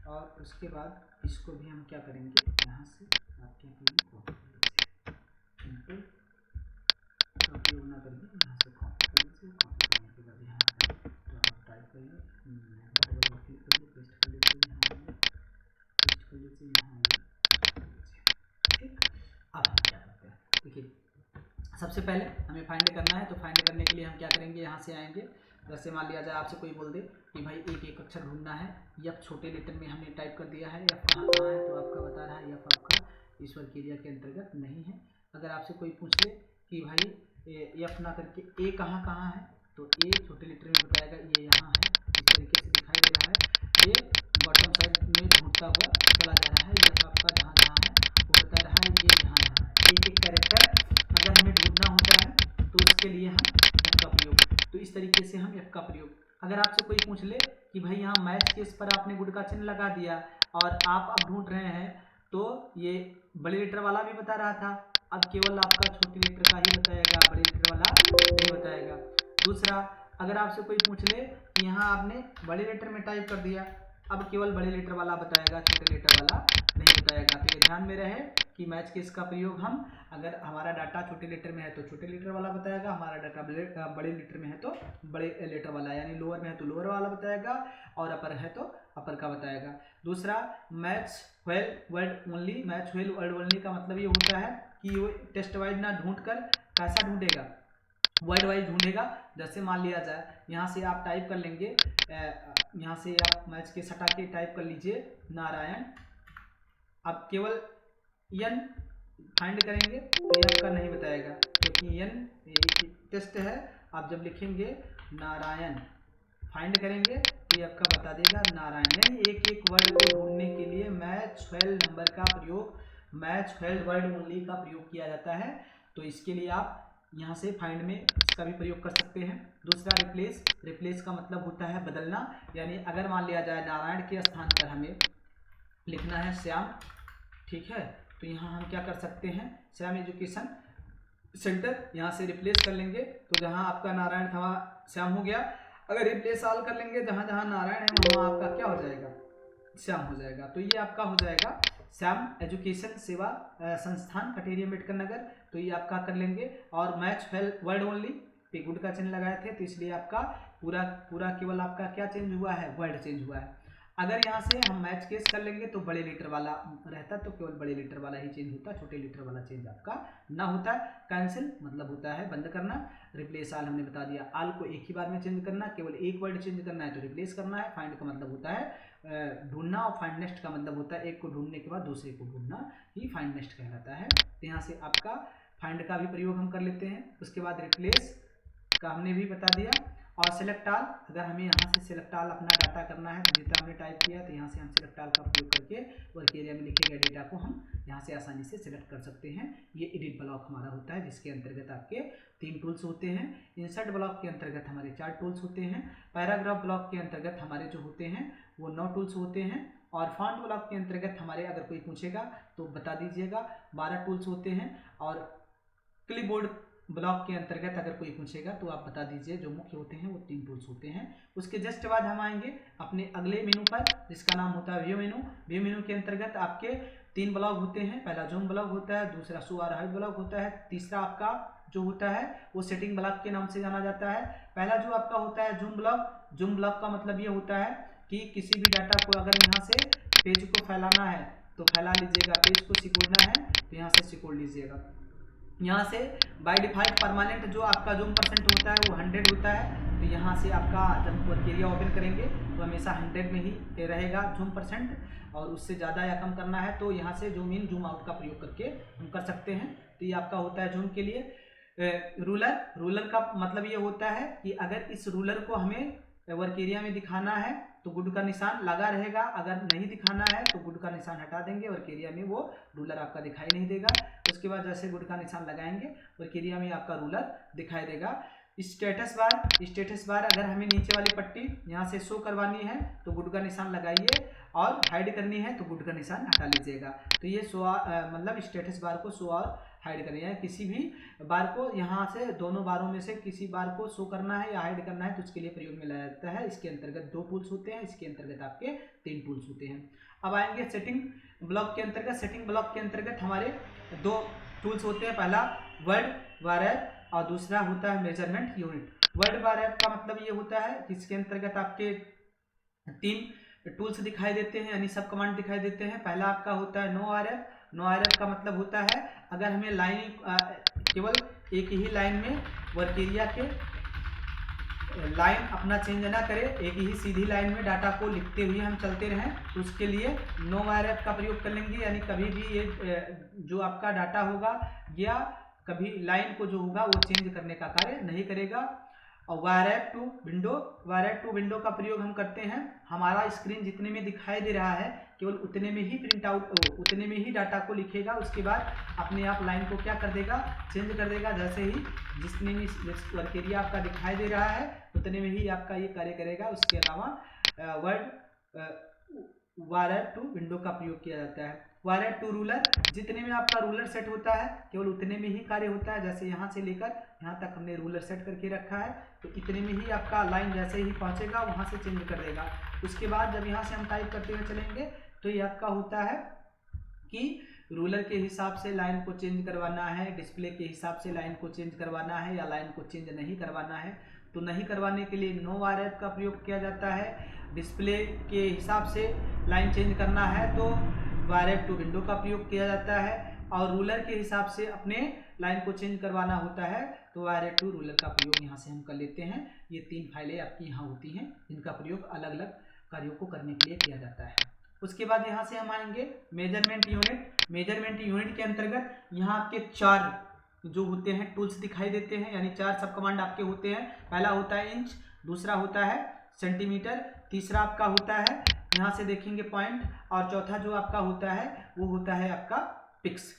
और उसके बाद इसको भी हम क्या करेंगे, यहाँ से आप क्या करेंगे, सिंपल का उपयोग ना करके यहाँ से कॉपी कर लीजिए। कॉपी करने के बाद यहाँ टाइप करिए, डबल क्लिक करिए, पेस्ट कर लीजिए, यहाँ पेस्ट कर लीजिए, यहाँ ठीक। अब हम क्या करते हैं, देखिए सबसे पहले हमें फाइंड करना है। तो फाइंड करने के लिए हम क्या करेंगे, यहाँ से आएंगे। जैसे मान लिया जाए आपसे कोई बोल दे कि भाई एक एक अक्षर ढूंढना है, एफ छोटे लेटर में हमने टाइप कर दिया है। एफ कहाँ कहाँ है, तो आपका बता रहा है एफ आपका ईश्वर के एरिया के अंतर्गत नहीं है। अगर आपसे कोई पूछ ले कि भाई एफ ना करके ए कहाँ कहाँ है, तो ए छोटे लेटर में बताएगा ये यहाँ है। इस तरीके से दिखाई दे रहा है, ये बॉटम साइड में ढूंढता हुआ चला जा रहा है। एफ आपका जहाँ जहाँ है वो बता रहा है, ये यहाँ यहाँ है। एक एक कैरेक्टर अगर हमें ढूंढना होता है तो उसके लिए हम एफ का प्रयोग, तो इस तरीके से हम एफ का प्रयोग। अगर आपसे कोई पूछ ले कि भाई यहाँ मैच केस पर आपने गुड का चिन्ह लगा दिया और आप अब ढूंढ रहे हैं, तो ये बड़े लेटर वाला भी बता रहा था, अब केवल आपका छोटे लेटर का ही बताएगा, बड़े लेटर वाला नहीं बताएगा। दूसरा, अगर आपसे कोई पूछ ले कि यहाँ आपने बड़े लेटर में टाइप कर दिया, अब केवल बड़े लेटर वाला बताएगा, छोटे लेटर वाला नहीं बताएगा। तो ये ध्यान में रहे कि मैच केस का प्रयोग हम, अगर हमारा डाटा छोटे लेटर में है तो छोटे लेटर वाला बताएगा, हमारा डाटा बड़े लेटर में है तो बड़े लेटर वाला, यानी लोअर में है तो लोअर वाला बताएगा, और अपर है तो अपर का बताएगा। दूसरा, match whale word only. Match whale word only का मतलब ये होता है कि वो टेस्ट वाइज ना ढूंढ कर कैसा ढूंढेगा, वर्ड वाइज ढूंढेगा। जैसे मान लिया जाए यहाँ से आप टाइप कर लेंगे, यहाँ से आप मैच के हटा के टाइप कर लीजिए नारायण। अब केवल यन फाइंड करेंगे तो ये आपका नहीं बताएगा, क्योंकि यन एक टेस्ट है। आप जब लिखेंगे नारायण फाइंड करेंगे तो ये आपका बता देगा नारायण। यानी एक एक वर्ड को ढूंढने के लिए मैच व्हेल नंबर का प्रयोग, मैच व्हेल वर्ड ओनली का प्रयोग किया जाता है। तो इसके लिए आप यहाँ से फाइंड में इसका भी प्रयोग कर सकते हैं। दूसरा, रिप्लेस। रिप्लेस का मतलब होता है बदलना, यानी अगर मान लिया जाए नारायण के स्थान पर हमें लिखना है श्याम, ठीक है, तो यहाँ हम क्या कर सकते हैं, श्याम एजुकेशन सेंटर, यहाँ से रिप्लेस कर लेंगे तो जहाँ आपका नारायण था वहाँ श्याम हो गया। अगर रिप्लेस ऑल कर लेंगे, जहाँ जहाँ नारायण है वहाँ आपका क्या हो जाएगा, श्याम हो जाएगा। तो ये आपका हो जाएगा श्याम एजुकेशन सेवा संस्थान कटेरी अम्बेडकर नगर। तो ये आपका कर लेंगे। और match whale word only pay good का चिन्ह लगाए थे, तो इसलिए आपका पूरा केवल आपका क्या चेंज हुआ है, वर्ड चेंज हुआ है। अगर यहाँ से हम मैच केस कर लेंगे तो बड़े लीटर वाला रहता, तो केवल बड़े लीटर वाला ही चेंज होता, छोटे लीटर वाला चेंज आपका ना होता। कैंसिल मतलब होता है बंद करना। रिप्लेस आल हमने बता दिया, आल को एक ही बार में चेंज करना, केवल एक वर्ड चेंज करना है तो रिप्लेस करना है। फाइंड का मतलब होता है ढूंढना, और फाइंड नेक्स्ट का मतलब होता है एक को ढूंढने के बाद दूसरे को ढूंढना ही फाइंड नेक्स्ट कहलाता है। तो यहाँ से आपका फाइंड का भी प्रयोग हम कर लेते हैं। उसके बाद रिप्लेस का हमने भी बता दिया, और सेलेक्ट ऑल, अगर हमें यहाँ से सेलेक्ट ऑल अपना डाटा करना है तो जितना हमने टाइप किया तो यहाँ से हम सेलेक्ट ऑल का प्रयोग करके वर्क एरिया में लिखे गए डेटा को हम यहाँ से आसानी से सेलेक्ट कर सकते हैं। ये एडिट ब्लॉक हमारा होता है, जिसके अंतर्गत आपके 3 टूल्स होते हैं। इंसर्ट ब्लॉक के अंतर्गत हमारे 4 टूल्स होते हैं। पैराग्राफ ब्लॉक के अंतर्गत हमारे जो होते हैं वो 9 टूल्स होते हैं। और फॉन्ट ब्लॉक के अंतर्गत हमारे, अगर कोई पूछेगा तो बता दीजिएगा, 12 टूल्स होते हैं। और क्लिपबोर्ड ब्लॉक के अंतर्गत अगर कोई पूछेगा तो आप बता दीजिए, जो मुख्य होते हैं वो 3 टूल्स होते हैं। उसके जस्ट बाद हम आएंगे अपने अगले मेनू पर, जिसका नाम होता है व्यू मेनू। व्यू मेनू के अंतर्गत आपके 3 ब्लॉक होते हैं। पहला जूम ब्लॉक होता है, दूसरा शो और हाइड ब्लॉक होता है, तीसरा आपका जो होता है वो सेटिंग ब्लॉक के नाम से जाना जाता है। पहला जो आपका होता है जूम ब्लॉक, जूम ब्लॉक का मतलब ये होता है कि किसी भी डाटा को अगर यहाँ से पेज को फैलाना है तो फैला लीजिएगा, पेज को सिकोड़ना है तो यहाँ से सिकोड़ लीजिएगा। यहाँ से बाय डिफॉल्ट परमानेंट जो आपका जूम % होता है वो 100 होता है। तो यहाँ से आपका जब वर्क एरिया ओपन करेंगे तो हमेशा 100 में ही रहेगा जूम %, और उससे ज़्यादा या कम करना है तो यहाँ से जूम इन जूम आउट का प्रयोग करके हम कर सकते हैं। तो ये आपका होता है जूम के लिए। रूलर का मतलब ये होता है कि अगर इस रूलर को हमें वर्क एरिया में दिखाना है तो गुड का निशान लगा रहेगा, अगर नहीं दिखाना है तो गुड का निशान हटा देंगे, वर्क एरिया में वो रूलर आपका दिखाई नहीं देगा। उसके बाद जैसे गुड का निशान लगाएंगे वर्क एरिया में आपका रूलर दिखाई देगा। स्टेटस बार अगर हमें नीचे वाली पट्टी यहाँ से शो करवानी है तो गुड का निशान लगाइए, और हाइड करनी है तो गुड का निशान हटा लीजिएगा। तो ये मतलब स्टेटस बार को शो और हाइड करनी है। किसी भी बार को यहाँ से दोनों बारों में से किसी बार को शो करना है या हाइड करना है तो उसके लिए प्रयोग में लाया जाता है। इसके अंतर्गत 2 टूल्स होते हैं, इसके अंतर्गत आपके 3 टूल्स होते हैं। अब आएंगे सेटिंग ब्लॉक के अंतर्गत। सेटिंग ब्लॉक के अंतर्गत हमारे 2 टूल्स होते हैं। पहला वर्ड वार और दूसरा होता है मेजरमेंट यूनिट। वर्ड वार का मतलब ये होता है कि इसके अंतर्गत आपके 3 टूल्स दिखाई देते हैं, यानी सब कमांड दिखाई देते हैं। पहला आपका होता है नो आर एफ का मतलब होता है अगर हमें लाइन केवल एक ही लाइन में वर्क एरिया के लाइन अपना चेंज ना करे, एक ही सीधी लाइन में डाटा को लिखते हुए हम चलते रहें तो उसके लिए नो वायर एफ का प्रयोग कर लेंगे। यानी कभी भी ये जो आपका डाटा होगा या कभी लाइन को जो होगा वो चेंज करने का कार्य नहीं करेगा। और वायर टू विंडो का प्रयोग हम करते हैं, हमारा स्क्रीन जितने में दिखाई दे रहा है केवल उतने में ही प्रिंट आउट, उतने में ही डाटा को लिखेगा। उसके बाद अपने आप लाइन को क्या कर देगा, चेंज कर देगा। जैसे ही जितने में वर्क एरिया आपका दिखाई दे रहा है उतने में ही आपका ये कार्य करेगा। उसके अलावा वायर टू विंडो का प्रयोग किया जाता है। वायर टू रूलर, जितने में आपका रूलर सेट होता है केवल उतने में ही कार्य होता है। जैसे यहाँ से लेकर यहाँ तक हमने रूलर सेट करके रखा है तो इतने में ही आपका लाइन जैसे ही पहुँचेगा वहाँ से चेंज कर देगा। उसके बाद जब यहाँ से हम टाइप करते हुए चलेंगे तो ये आपका होता है कि रूलर के हिसाब से लाइन को चेंज करवाना है, डिस्प्ले के हिसाब से लाइन को चेंज करवाना है, या लाइन को चेंज नहीं करवाना है तो नहीं करवाने के लिए नो वायर एफ का प्रयोग किया जाता है। डिस्प्ले के हिसाब से लाइन चेंज करना है तो वायर टू विंडो का प्रयोग किया जाता है। और रूलर के हिसाब से अपने लाइन को चेंज करवाना होता है तो वायर टू रूलर का प्रयोग यहाँ से हम कर लेते हैं। ये 3 फाइलें आपकी यहाँ होती हैं जिनका प्रयोग अलग अलग कार्यों को करने के लिए किया जाता है। उसके बाद यहाँ से हम आएंगे मेजरमेंट यूनिट। मेजरमेंट यूनिट के अंतर्गत यहाँ आपके 4 जो होते हैं टूल्स दिखाई देते हैं, यानी 4 सब कमांड आपके होते हैं। पहला होता है इंच, दूसरा होता है सेंटीमीटर, तीसरा आपका होता है यहाँ से देखेंगे पॉइंट, और चौथा जो आपका होता है वो होता है आपका पिक्स।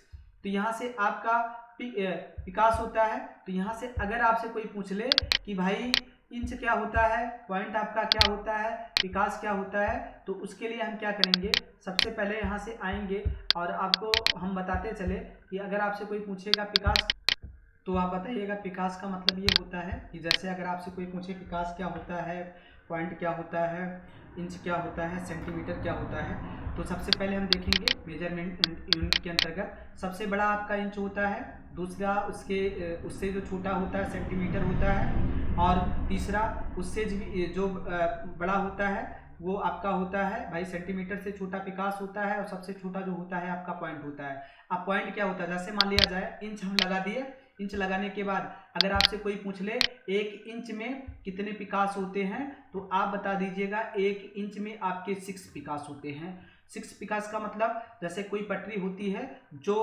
तो यहाँ से आपका पिकास होता है। तो यहाँ से अगर आपसे कोई पूछ ले कि भाई इंच क्या होता है, पॉइंट आपका क्या होता है, पिकास क्या होता है, तो उसके लिए हम क्या करेंगे, सबसे पहले यहाँ से आएंगे और आपको हम बताते चले कि अगर आपसे कोई पूछेगा पिकास तो आप बताइएगा पिकास का मतलब ये होता है कि जैसे अगर आपसे कोई पूछे पिकास क्या होता है, पॉइंट क्या होता है, इंच क्या होता है, सेंटीमीटर क्या होता है, तो सबसे पहले हम देखेंगे मेजरमेंट यूनिट के अंतर्गत सबसे बड़ा आपका इंच होता है, दूसरा उससे जो छोटा होता है सेंटीमीटर होता है, और तीसरा उससे जो बड़ा होता है वो आपका होता है भाई सेंटीमीटर से छोटा पिकास होता है, और सबसे छोटा जो होता है आपका पॉइंट होता है। अब पॉइंट क्या होता है, जैसे मान लिया जाए इंच हम लगा दिए, इंच लगाने के बाद अगर आपसे कोई पूछ ले 1 इंच में कितने पिकास होते हैं तो आप बता दीजिएगा 1 इंच में आपके 6 पिकास होते हैं। 6 पिकास का मतलब जैसे कोई पटरी होती है जो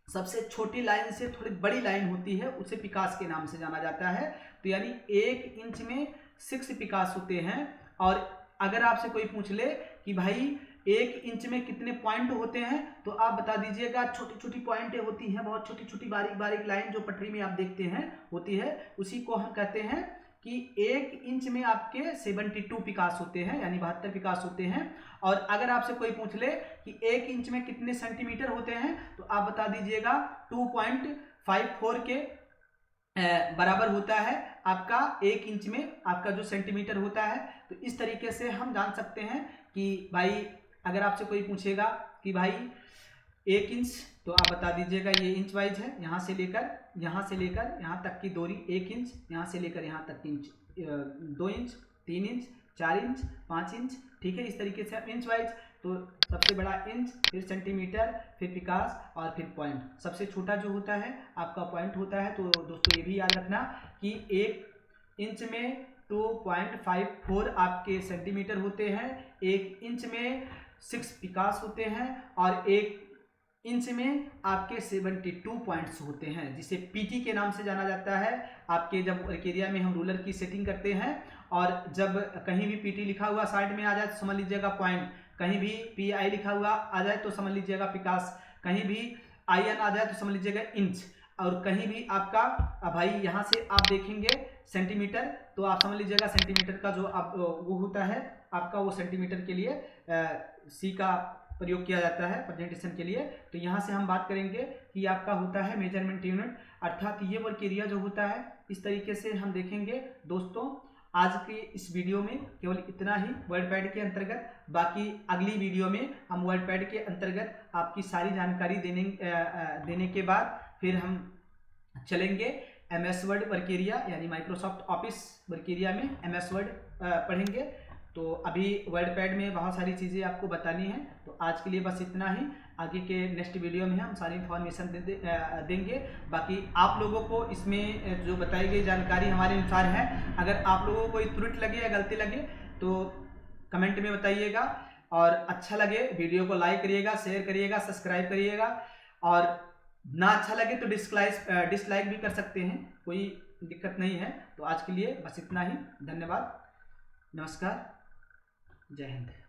सबसे छोटी लाइन से थोड़ी बड़ी लाइन होती है उसे पिकास के नाम से जाना जाता है। तो यानी 1 इंच में 6 पिकास होते हैं। और अगर आपसे कोई पूछ ले कि भाई 1 इंच में कितने पॉइंट होते हैं, तो आप बता दीजिएगा छोटी छोटी पॉइंटें होती हैं, बहुत छोटी छोटी बारीक बारीक लाइन जो पटरी में आप देखते हैं होती है, उसी को हम कहते हैं कि 1 इंच में आपके 72 पिकास होते हैं, यानी 72 पिकास होते हैं। और अगर आपसे कोई पूछ ले कि 1 इंच में कितने सेंटीमीटर होते हैं, तो आप बता दीजिएगा 2.54 के बराबर होता है आपका 1 इंच में आपका जो सेंटीमीटर होता है। तो इस तरीके से हम जान सकते हैं कि भाई अगर आपसे कोई पूछेगा कि भाई 1 इंच, तो आप बता दीजिएगा ये इंच वाइज है, यहाँ से लेकर यहाँ तक की दूरी 1 इंच, यहाँ से लेकर यहाँ तक inch 2 inch, 3 inch, 4 inch, 5 inch, ठीक है। इस तरीके से इंच वाइज, तो सबसे बड़ा इंच, फिर सेंटीमीटर, फिर पिकास और फिर पॉइंट। सबसे छोटा जो होता है आपका पॉइंट होता है। तो दोस्तों ये भी याद रखना कि 1 इंच में 2.54 आपके सेंटीमीटर होते हैं, 1 इंच में 6 पिकास होते हैं और 1 इंच में आपके 72 पॉइंट्स होते हैं, जिसे पीटी के नाम से जाना जाता है। आपके जब वर्क एरिया में हम रूलर की सेटिंग करते हैं और जब कहीं भी पीटी लिखा हुआ साइड में आ जाए तो समझ लीजिएगा पॉइंट, कहीं भी पीआई लिखा हुआ आ जाए तो समझ लीजिएगा पिकास, कहीं भी आईएन आ जाए तो समझ लीजिएगा इंच, और कहीं भी आपका भाई यहाँ से आप देखेंगे सेंटीमीटर, तो आप समझ लीजिएगा सेंटीमीटर का जो आप वो होता है आपका, वो सेंटीमीटर के लिए सी का प्रयोग किया जाता है प्रेजेंटेशन के लिए। तो यहाँ से हम बात करेंगे कि आपका होता है मेजरमेंट यूनिट, अर्थात ये वर्क एरिया जो होता है इस तरीके से हम देखेंगे। दोस्तों आज के इस वीडियो में केवल इतना ही वर्डपैड के अंतर्गत, बाकी अगली वीडियो में हम वर्डपैड के अंतर्गत आपकी सारी जानकारी देने के बाद फिर हम चलेंगे MS वर्ड वर्क एरिया, यानी माइक्रोसॉफ्ट ऑफिस वर्क एरिया में MS वर्ड पढ़ेंगे। तो अभी वर्डपैड में बहुत सारी चीज़ें आपको बतानी है। तो आज के लिए बस इतना ही, आगे के नेक्स्ट वीडियो में हम सारी इन्फॉर्मेशन देंगे। बाकी आप लोगों को इसमें जो बताई गई जानकारी हमारे अनुसार है, अगर आप लोगों को कोई त्रुटि लगे या गलती लगे तो कमेंट में बताइएगा, और अच्छा लगे वीडियो को लाइक करिएगा, शेयर करिएगा, सब्सक्राइब करिएगा, और ना अच्छा लगे तो डिसलाइक भी कर सकते हैं, कोई दिक्कत नहीं है। तो आज के लिए बस इतना ही, धन्यवाद, नमस्कार, जय हिंद।